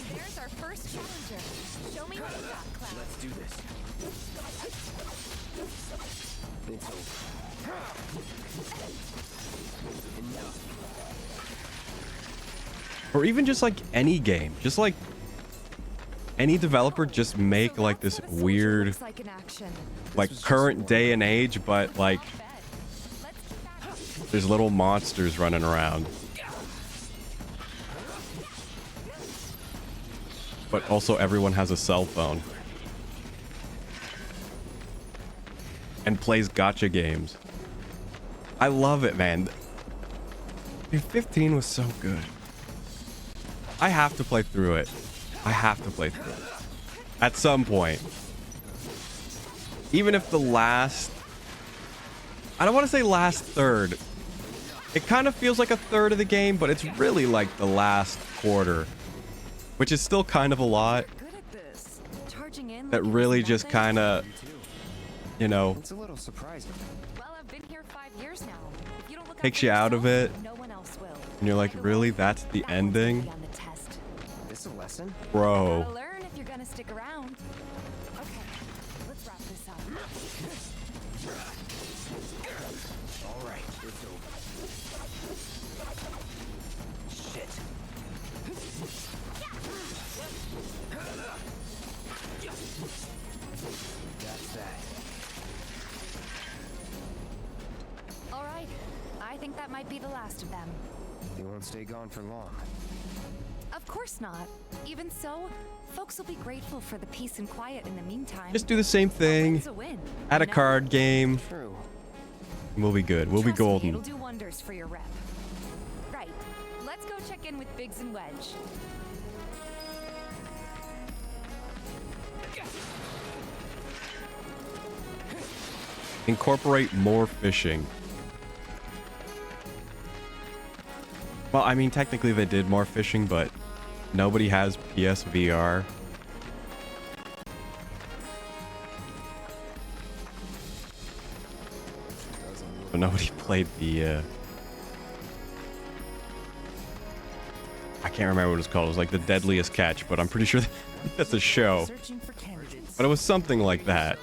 And there's our first challenger. Show me what you got, Cloud. Let's do this. It's over. Enough. Or even just like any game. Just like any developer just make like this weird like current day and age, but like there's little monsters running around. But also everyone has a cell phone. And plays gacha games. I love it, man. Dude, 15 was so good. I have to play through it. I have to play through it. At some point. Even if the last... I don't want to say last third. It kind of feels like a third of the game, but it's really like the last quarter. Which is still kind of a lot. That really just kind of you know, It's a little surprising. Well, I've been here 5 years now. If you don't look takes you out of it, no one else will. and you're like, really? That's the ending? On the test. This a lesson? Bro. Gotta learn if you're gonna stick around. Okay, let's wrap this up. All right, it's over. Shit. That's that. All right, I think that might be the last of them. They won't stay gone for long. Of course not. Even so, folks will be grateful for the peace and quiet in the meantime. Just do the same thing. It's a win. Add a card game. True. We'll be good. We'll be Trust me, golden. it'll do wonders for your rep. Right. Let's go check in with Biggs and Wedge. Incorporate more fishing. Well, I mean, technically they did more fishing, but nobody has PSVR. So nobody played the, I can't remember what it's called. It was like the Deadliest Catch, but I'm pretty sure that's a show. But it was something like that.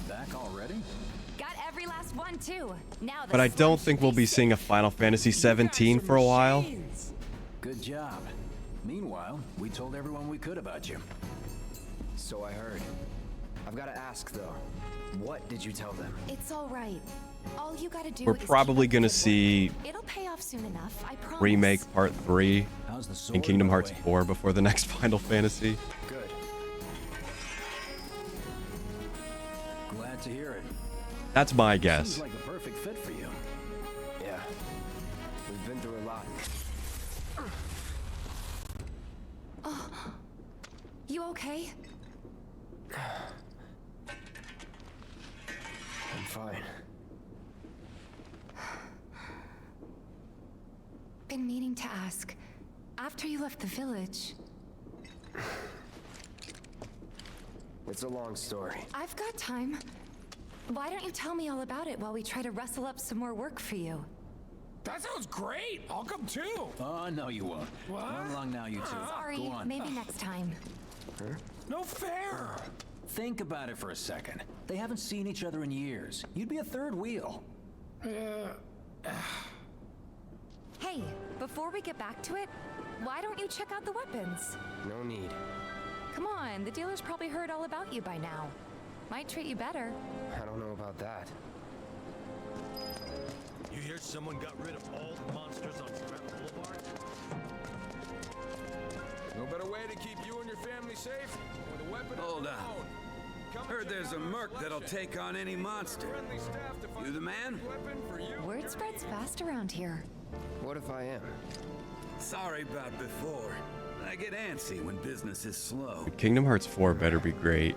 Back already? Got every last one too. Now the But I don't think we'll be seeing a Final Fantasy 17 for a while. Good job. Meanwhile, we told everyone we could about you. So I heard. I've got to ask though. What did you tell them? It's all right. All you gotta do We're is probably keep gonna up the good see work. It'll pay off soon enough, I promise. Remake Part 3 How's the sword, in Kingdom by the Hearts way? 4 before the next Final Fantasy. Good. Glad to hear it. That's my guess. Seems like the perfect fit for you. Yeah. We've been through a lot. Oh, you okay? I'm fine. Been meaning to ask. After you left the village, It's a long story. I've got time. Why don't you tell me all about it while we try to rustle up some more work for you? That sounds great. I'll come too. Oh, no, you won't. What? Run along now, you two. Sorry, Go on. maybe next time. No fair. Think about it for a second. They haven't seen each other in years. You'd be a third wheel. Hey, before we get back to it, why don't you check out the weapons? No need. Come on, the dealer's probably heard all about you by now. Might treat you better. I don't know about that. You hear someone got rid of all the monsters on Scrap Boulevard? No better way to keep you and your family safe than with a weapon of Hold your on. own. Come and Heard check there's out a our merc that'll selection. take on any monster. Friendly staff to find You the man? weapon for you. Word spreads fast around here. What if I am? Sorry about before. I get antsy when business is slow. Kingdom Hearts 4 better be great.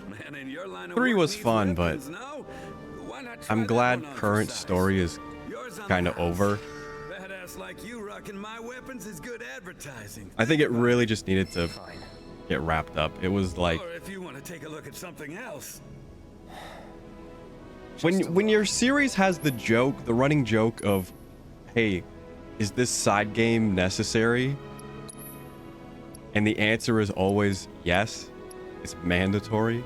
Man, in your line of 3 work was needs fun, but weapons, no? Why not try I'm that glad one on for current size? story is Yours on kind the of house. over. Badass like you rocking my weapons is good advertising. I think it really just needed to get wrapped up. It was like Or if you want to take a look at something else. when your series has the joke, the running joke of, hey, is this side game necessary? And the answer is always yes. It's mandatory.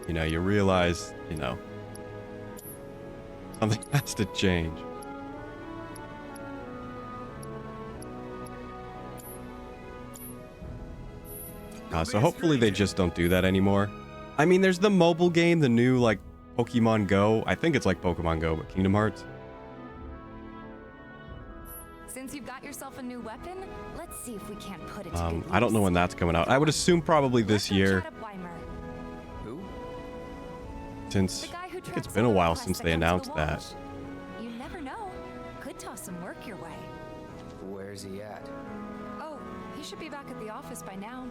You know, you realize, you know, something has to change. So hopefully they just don't do that anymore. I mean, there's the mobile game, the new, like, Pokemon Go. I think it's like Pokemon Go, but Kingdom Hearts. Since you've got yourself a new weapon, let's see if we can't put it to good I don't know use. when that's coming out. I would assume probably this year, Chat up Weimer. Who? since The guy who it's tracks been a all the while quests since that they come to the announced that. watch. You never know. Could toss some work your way. Where's he at? Oh, he should be back at the office by now.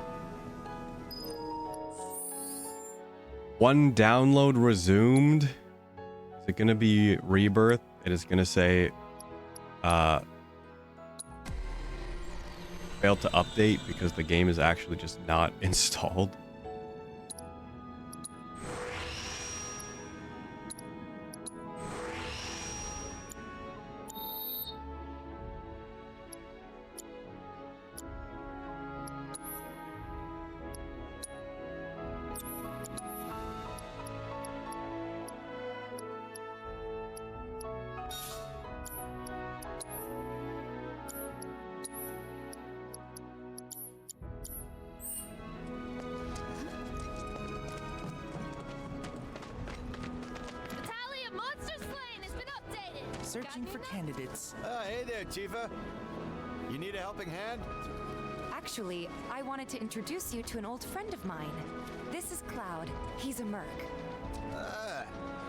One download resumed. Is it gonna be Rebirth? it is going to say failed to update because the game is actually just not installed. Searching for candidates. Hey there, Tifa. You need a helping hand? Actually, I wanted to introduce you to an old friend of mine. This is Cloud. He's a merc.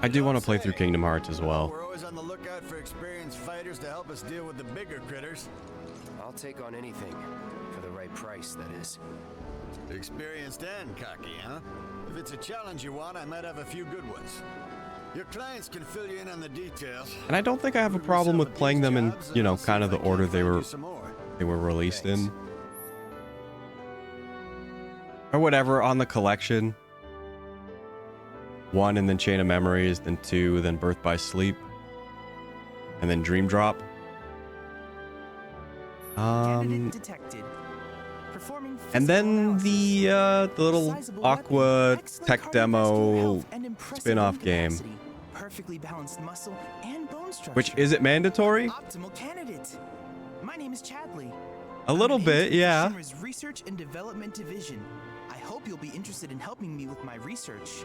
I do want to play through Kingdom Hearts as well. We're always on the lookout for experienced fighters to help us deal with the bigger critters. I'll take on anything. For the right price, that is. Experienced and cocky, huh? If it's a challenge you want, I might have a few good ones. Your clients can fill you in on the details. And I don't think I have a problem with playing them in, you know, kind of the order they were released in. Or whatever, on the collection. 1 and then Chain of Memories, then 2, then Birth by Sleep, and then Dream Drop. Detected. Performing And then the little Aqua tech demo spin-off game. Perfectly balanced muscle and bone structure. Which, is it mandatory? Optimal candidate. My name is Chadley. A little bit, yeah. Shinra's Research and Development Division. I hope you'll be interested in helping me with my research.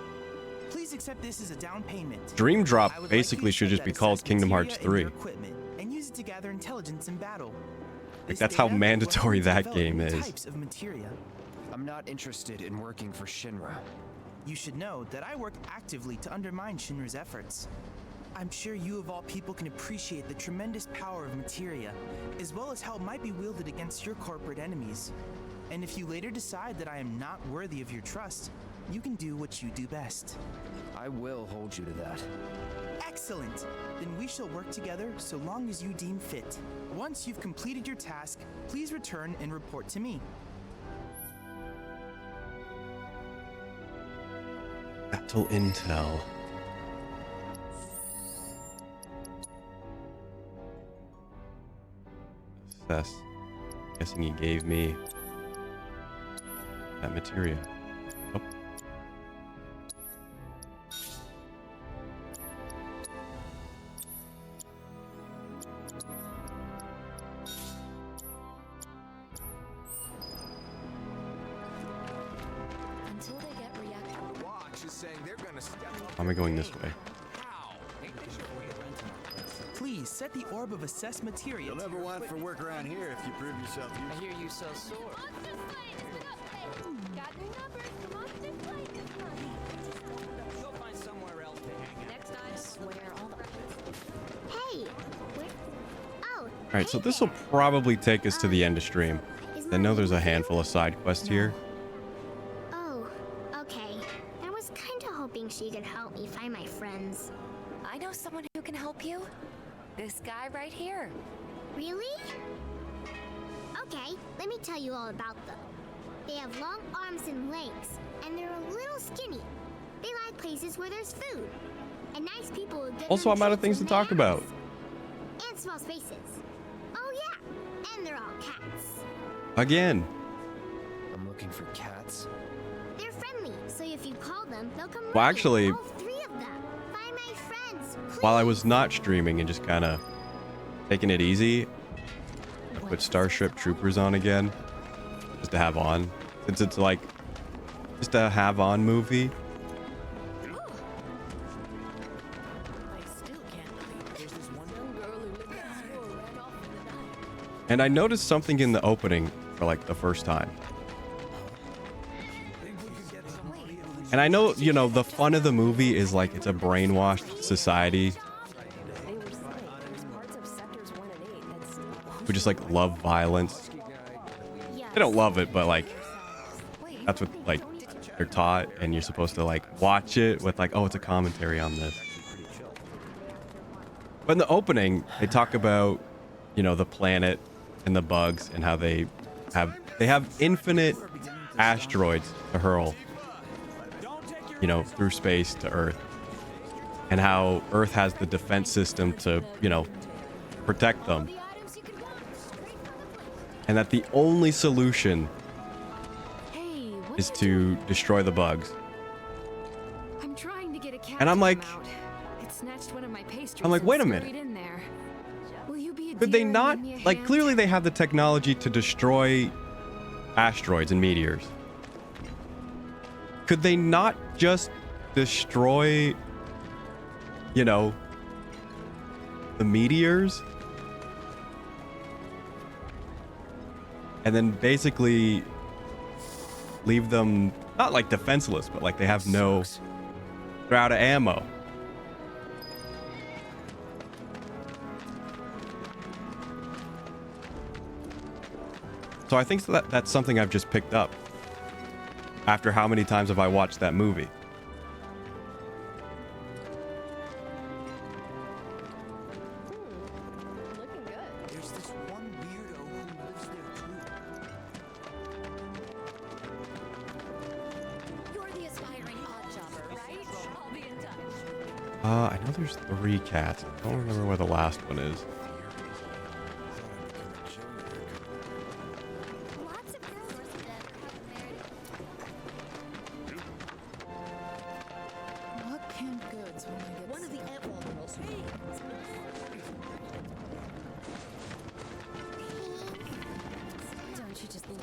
Please accept this as a down payment. Dream Drop I would basically like should you just to be set called that Kingdom Hearts materia in 3. your equipment and use it to gather intelligence in battle. Like, that's how mandatory that game is. Types of materia. I'm not interested in working for Shinra. You should know that I work actively to undermine Shinra's efforts. I'm sure you of all people can appreciate the tremendous power of materia, as well as how it might be wielded against your corporate enemies. And if you later decide that I am not worthy of your trust, you can do what you do best. I will hold you to that. Excellent! Then we shall work together so long as you deem fit. Once you've completed your task, please return and report to me. Battle Intel. Assess. Guessing he gave me that materia. Oh. Until they get reactive. The watch is saying they're gonna step up. How am I going this way? Please set the orb of assess materia. You'll never want for work around here if you prove yourself useful. I hear you sell swords. Got new numbers. Come on, this way this month. Go find somewhere else to hang out. Next time. Swear all the Hey, where? Oh. Alright, so this will probably take us to the end of stream. I know there's a handful of side quests here. Oh, okay. I was kind of hoping she could help me find my friends. I know someone who can help you. This guy right here. Really? Okay, let me tell you all about them. They have long arms and legs, and they're a little skinny. They like places where there's food, and nice people will give Also, them I'm out of treats things to when talk they about. ask. And small spaces. Oh yeah, and they're all cats. Again. I'm looking for cats. They're friendly, so if you call them, they'll come. Well, running. actually, all 3 of them. Find my friends, please. while I was not streaming and just kind of taking it easy, I put Starship Troopers on again. Just to have on. Since it's like just a have on movie. And I noticed something in the opening for like the first time. And I know, you know, the fun of the movie is like it's a brainwashed society who just like love violence. They don't love it, but like that's what like they're taught, and you're supposed to like watch it with like, oh, it's a commentary on this. But in the opening, they talk about, you know, the planet and the bugs and how they have infinite asteroids to hurl, you know, through space to Earth. And how Earth has the defense system to, you know, protect them. And that the only solution is to destroy the bugs. I'm trying to get a cat And I'm like, out. It snatched one of my pastries I'm like, and wait a scurried minute. in there. Will you be a Could they dear and not, lend me a like, hand? clearly they have the technology to destroy asteroids and meteors. Could they not just destroy, you know, the meteors? And then basically leave them, not like defenseless, but like they have no, they're out of ammo. So I think that that's something I've just picked up. After how many times have I watched that movie? Looking good. There's this one weirdo who lives there too. You're the aspiring odd jobber, right? I'll be in touch. I know there's 3 cats. I don't remember where the last one is. Lots of girls that haven't married. What canned goods when I get One of the ant walls. Don't you just love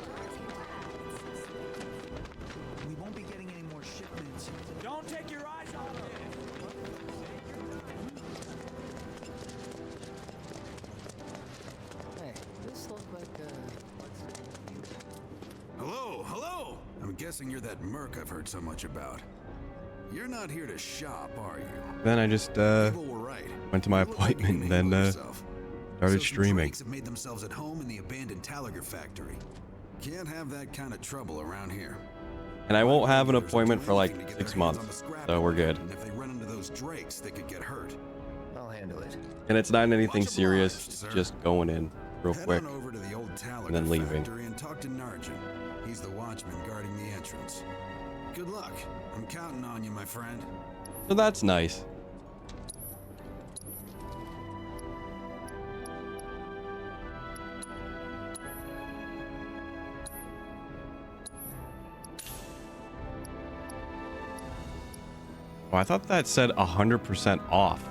We won't be getting any more shipments. Don't take your eyes off it. Hey, this looks like Hello, hello! I'm guessing you're that merc I've heard so much about. You're not here to shop, are you? Then I just went to my appointment and then started streaming. Have made themselves at home in the abandoned Talager factory. Can't have that kind of trouble around here. And I won't have an appointment for like 6 months, so we're good. And if they run into those drakes, they could get hurt. I'll handle it. And it's not anything serious, just going in real Head quick on over to the old Talager and then leaving. factory and talk to Narjan. He's the watchman guarding the entrance. Good luck. I'm counting on you, my friend. So that's nice. Oh, I thought that said 100% off.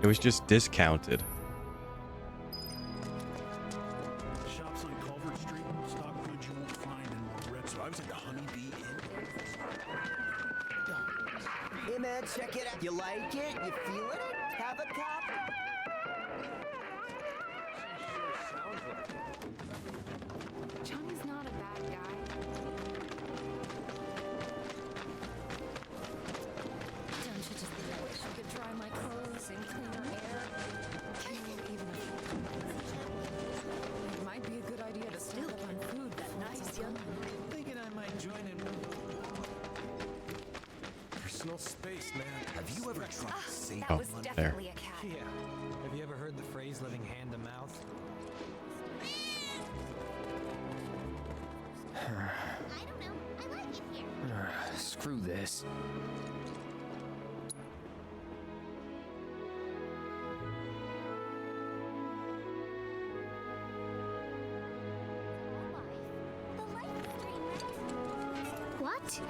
It was just discounted. Shops on Culver Street stock goods you won't find in the red. So I was at the Honeybee Inn. Hey man, check it out. You like it? You feeling it? Have a cup? Johnny's not a bad guy. Don't you just wish I could dry my clothes in cleaner air? Can you even it might be a good idea to still on food that nice young. Thinking I might join in. Personal space, man. Have you ever tried to save That was there. definitely a cat. Yeah. Have you ever heard the phrase living hand to mouth? I don't know. I like it here. Screw this. What?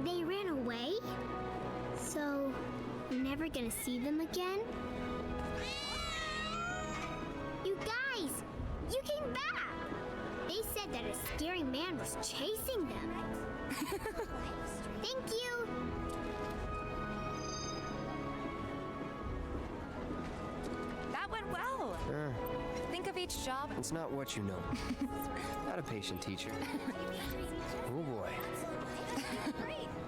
They ran away? So, we're never gonna see them again? You guys! You came back! They said that a scary man was chasing them. Thank you! That went well. Think of each job. It's not what you know. Not a patient teacher. Oh boy.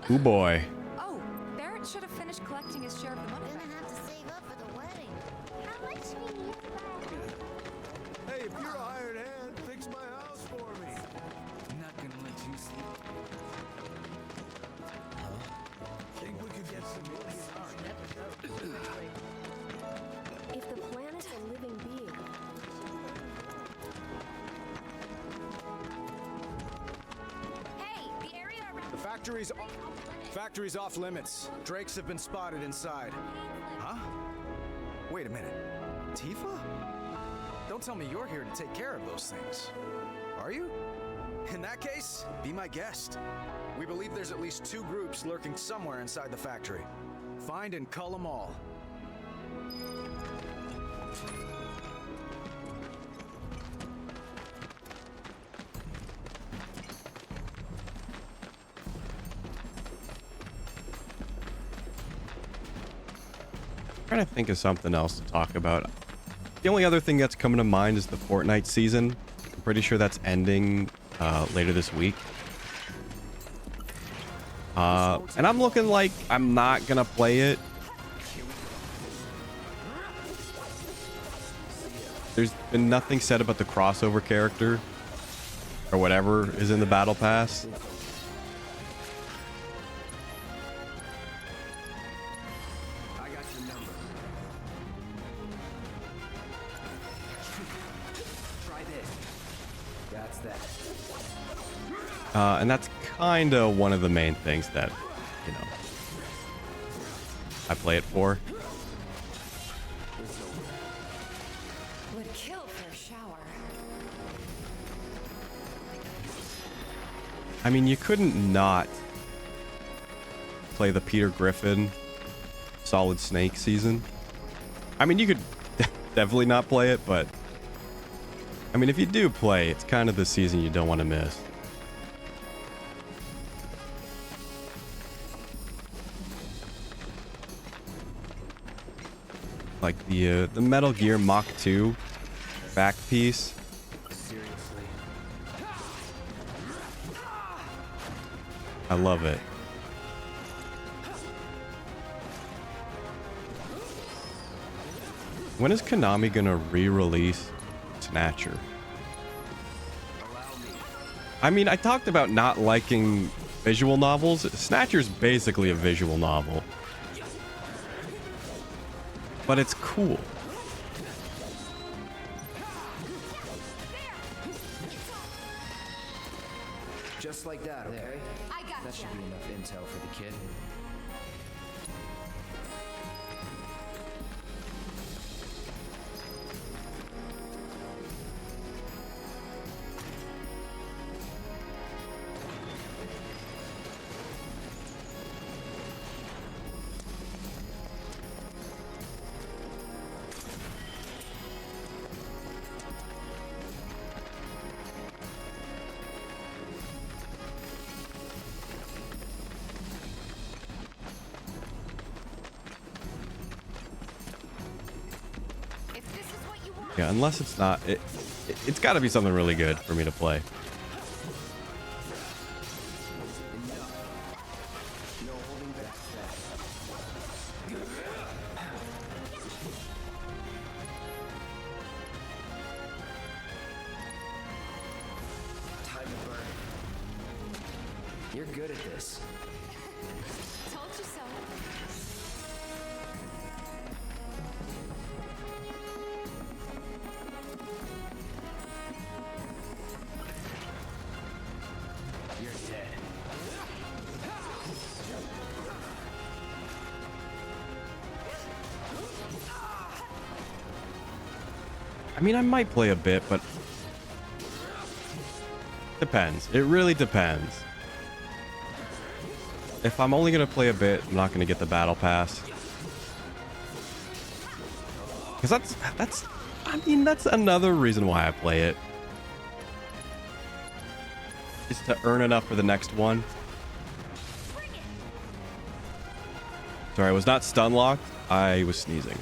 Ooh boy. Oh, Barrett should have finished collecting his share of the money. Gonna have to save up for the wedding. How much do we need for Hey, if you're a hired hand, fix my house for me. I'm not gonna let you sleep. Think we could get some Factory's off limits. Drakes have been spotted inside. Huh? Wait a minute. Tifa? Don't tell me you're here to take care of those things. Are you? In that case, be my guest. We believe there's at least 2 groups lurking somewhere inside the factory. Find and cull them all. Trying to think of something else to talk about. The only other thing that's coming to mind is the Fortnite season. I'm pretty sure that's ending later this week. And I'm looking like I'm not gonna play it. There's been nothing said about the crossover character or whatever is in the battle pass. And that's kind of one of the main things that, you know, I play it for. Would kill for a shower. I mean, you couldn't not play the Peter Griffin Solid Snake season. I mean, you could definitely not play it, but I mean, if you do play, it's kind of the season you don't want to miss. Like the Metal Gear Mach 2 back piece. Seriously. I love it. When is Konami gonna re-release Snatcher? I mean, I talked about not liking visual novels. Snatcher's basically a visual novel. But it's cool. Just like that, okay? I got That should be enough intel for the kid. Yeah, unless it's not, it's got to be something really good for me to play. Time to burn. You're good at this. Told you so. You're dead. I mean, I might play a bit, but depends. It really depends. If I'm only gonna play a bit, I'm not gonna get the battle pass. Because I mean, that's another reason why I play it. Is to earn enough for the next one. Sorry, I was not stun locked. I was sneezing.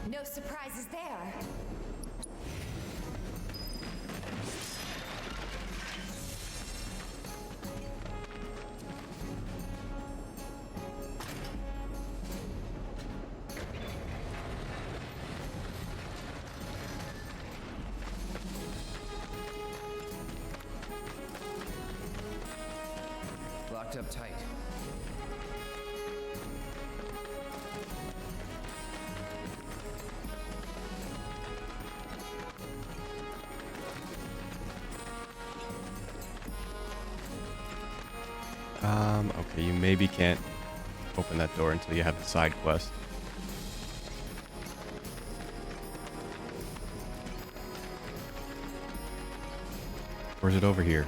No surprises there. locked up tight. Okay, you maybe can't open that door until you have the side quest. Or is it over here?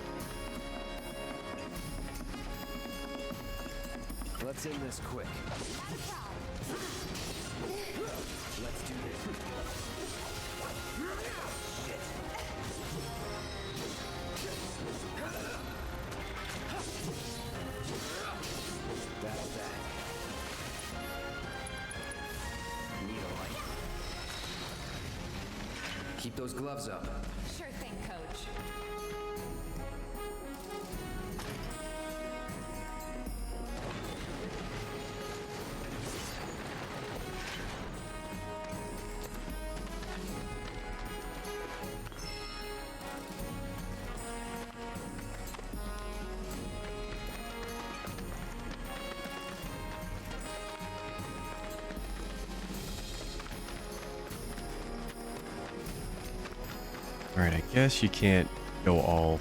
Let's end this quick. Let's do this. Shit. That's that. Need a light. Keep those gloves up. Sure thing, Coach. Alright, I guess you can't go all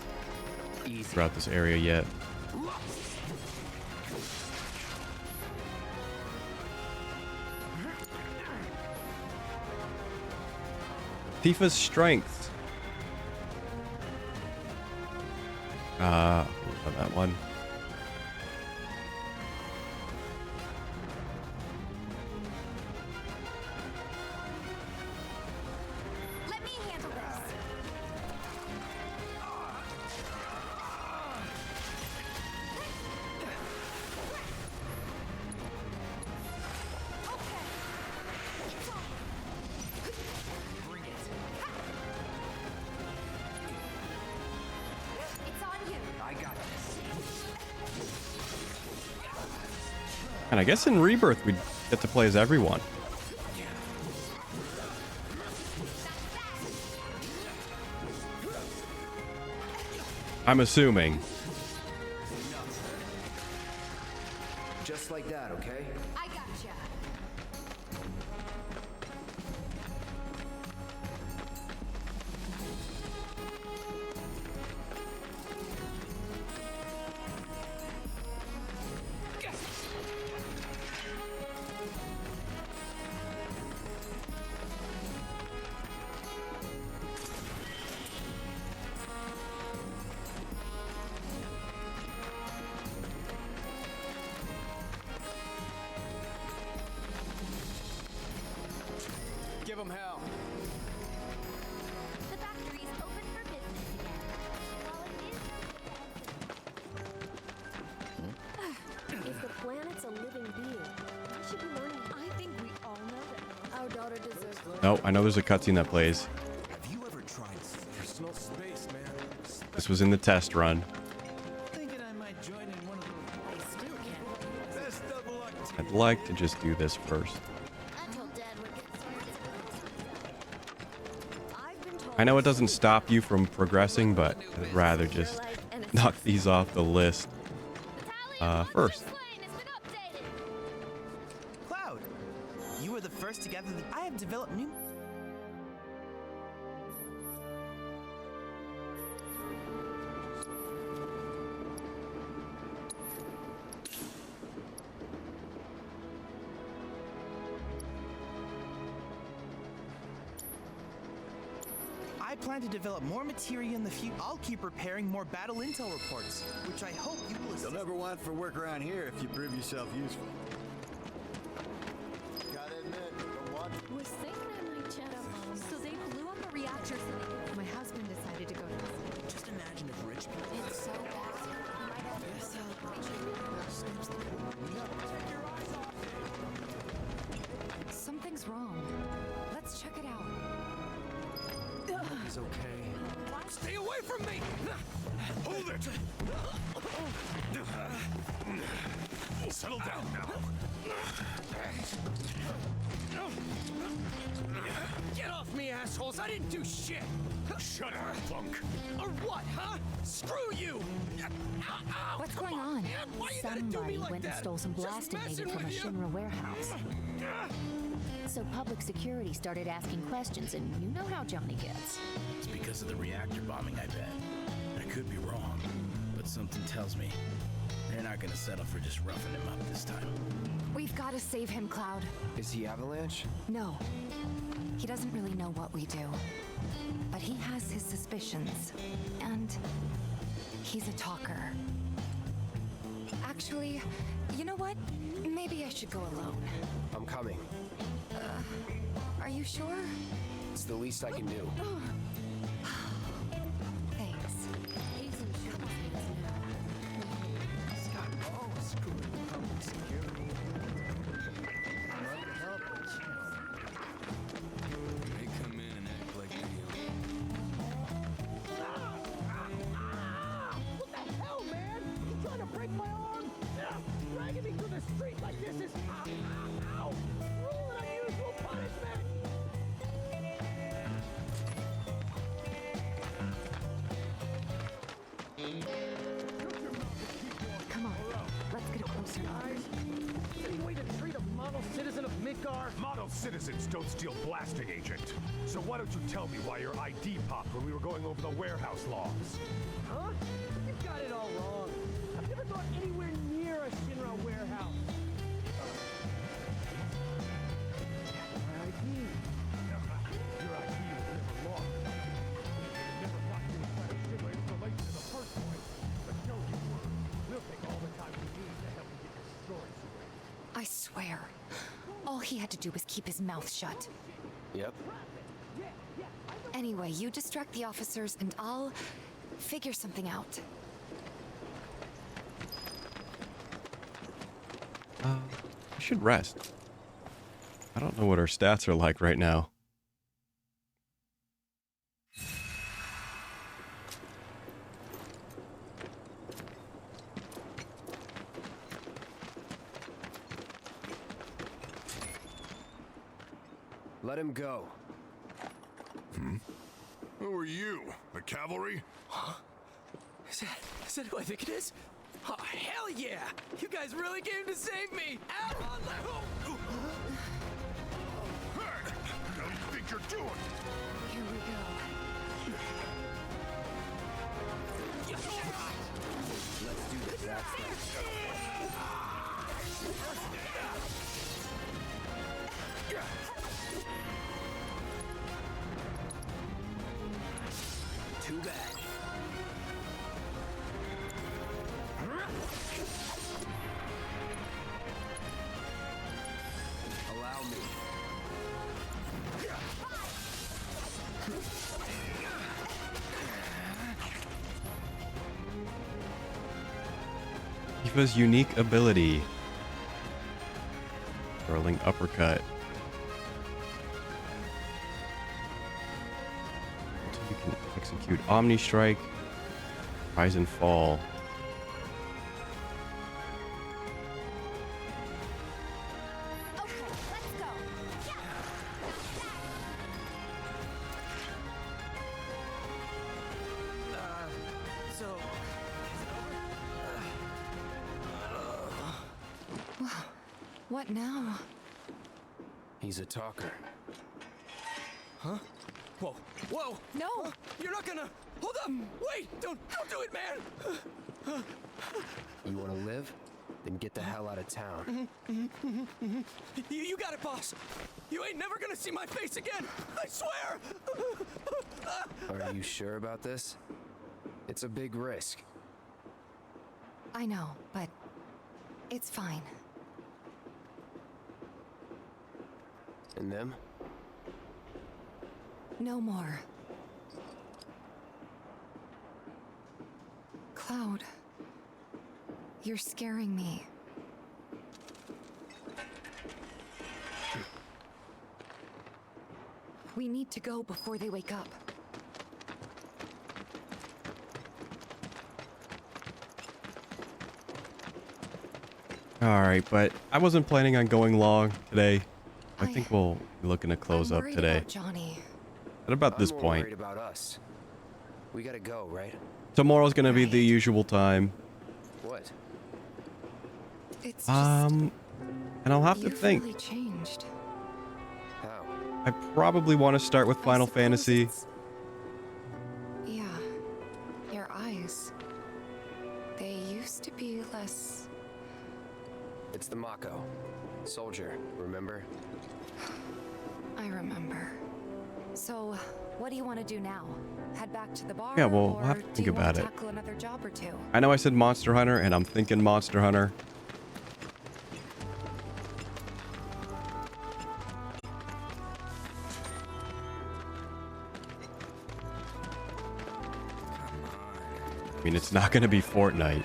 throughout this area yet. Tifa's strength. On that one. Let me handle this. It's on you. I got this. And I guess in Rebirth we get to play as everyone. I'm assuming. Just like that, okay? I gotcha. Give them hell. The factory is open for business again. While it is if the planet's a living being, we should be learning. I think we all know that our daughter deserves. No, I know there's a cutscene that plays. Have you ever tried personal space, man? This was in the test run. Thinking I might join in one of those. I still can't. Best of luck to I'd like to just do this first. I know it doesn't stop you from progressing, but I'd rather just knock these off the list first. Cloud, you were the first to gather. I have developed new. I plan to develop more materia in the future. I'll keep preparing more battle intel reports, which I hope you will assist. You'll never want for work around here if you prove yourself useful. Gotta admit, the one. Was thinking I might chat up home. So they blew up a reactor. My husband decided to go to the. Just imagine if rich people. It's so bad. Something's wrong. Let's check it out. He's okay. Stay away from me! Hold it! Settle down now. Get off me, assholes! I didn't do shit! Shut up, punk! Or what, huh? Screw you! Ow, What's come going on? man. Why you gotta do Somebody me like went and that? stole some Just blasting messing aid from a with you. Shinra warehouse. So public security started asking questions, and you know how Johnny gets. It's because of the reactor bombing, I bet. I could be wrong, but something tells me they're not gonna settle for just roughing him up this time. We've got to save him, Cloud. Is he Avalanche? No. He doesn't really know what we do. But he has his suspicions. And he's a talker. Actually, you know what? Maybe I should go alone. I'm coming. Are you sure? It's the least I can do. Thanks. Oh, screw it. Public security. They come in and act like they What the hell, man? You trying to break my arm? Dragging me through the street like this is ow! Cruel and unusual punishment! Come on. Let's get a closer look. Any way to treat a model citizen of Midgar? Model citizens don't steal blasting agent. So why don't you tell me why your ID popped when we were going over the warehouse logs? Huh? You've got it all wrong. I've never gone anywhere near a Shinra warehouse. My ID. Your ID was never lost. You never got to inside a Shinra installation in the first place. But no, you were. We'll take all the time we need to help you get your story straight. I swear. All he had to do was keep his mouth shut. Yep. Anyway, you distract the officers and I'll figure something out. I should rest. I don't know what our stats are like right now. Let him go. Who are you? The cavalry? Huh? Is that who I think it is? Oh, hell yeah! You guys really came to save me! Out on the... Hey! What do you think you're doing? Here we go. Let's do this. Too bad. Allow me. Tifa's unique ability. Whirling uppercut. Until you can execute Omni Strike, Rise and Fall. What now? He's a talker. Huh? Whoa, whoa! No! You're not gonna... Hold up! Wait! Don't do it, man! You want to live? Then get the hell out of town. You got it, boss! You ain't never gonna see my face again! I swear! Are you sure about this? It's a big risk. I know, but it's fine. And them? No more. Cloud, you're scaring me. We need to go before they wake up. Alright, but I wasn't planning on going long today. I think we'll be looking to close up worried today. about Johnny. At about this I'm more point. worried about us. We gotta go, right? Tomorrow's gonna be the usual time. What? It's just And I'll have to you've think. really changed. How? I probably want to start with Final Fantasy. Yeah. Your eyes. They used to be less. It's the Mako. Soldier, remember? I remember. So, what do you want to do now? Head back to the bar? Yeah, well, or I'll have to do think you want about to it. tackle another job or two? I know I said Monster Hunter, and I'm thinking Monster Hunter. I mean, it's not going to be Fortnite.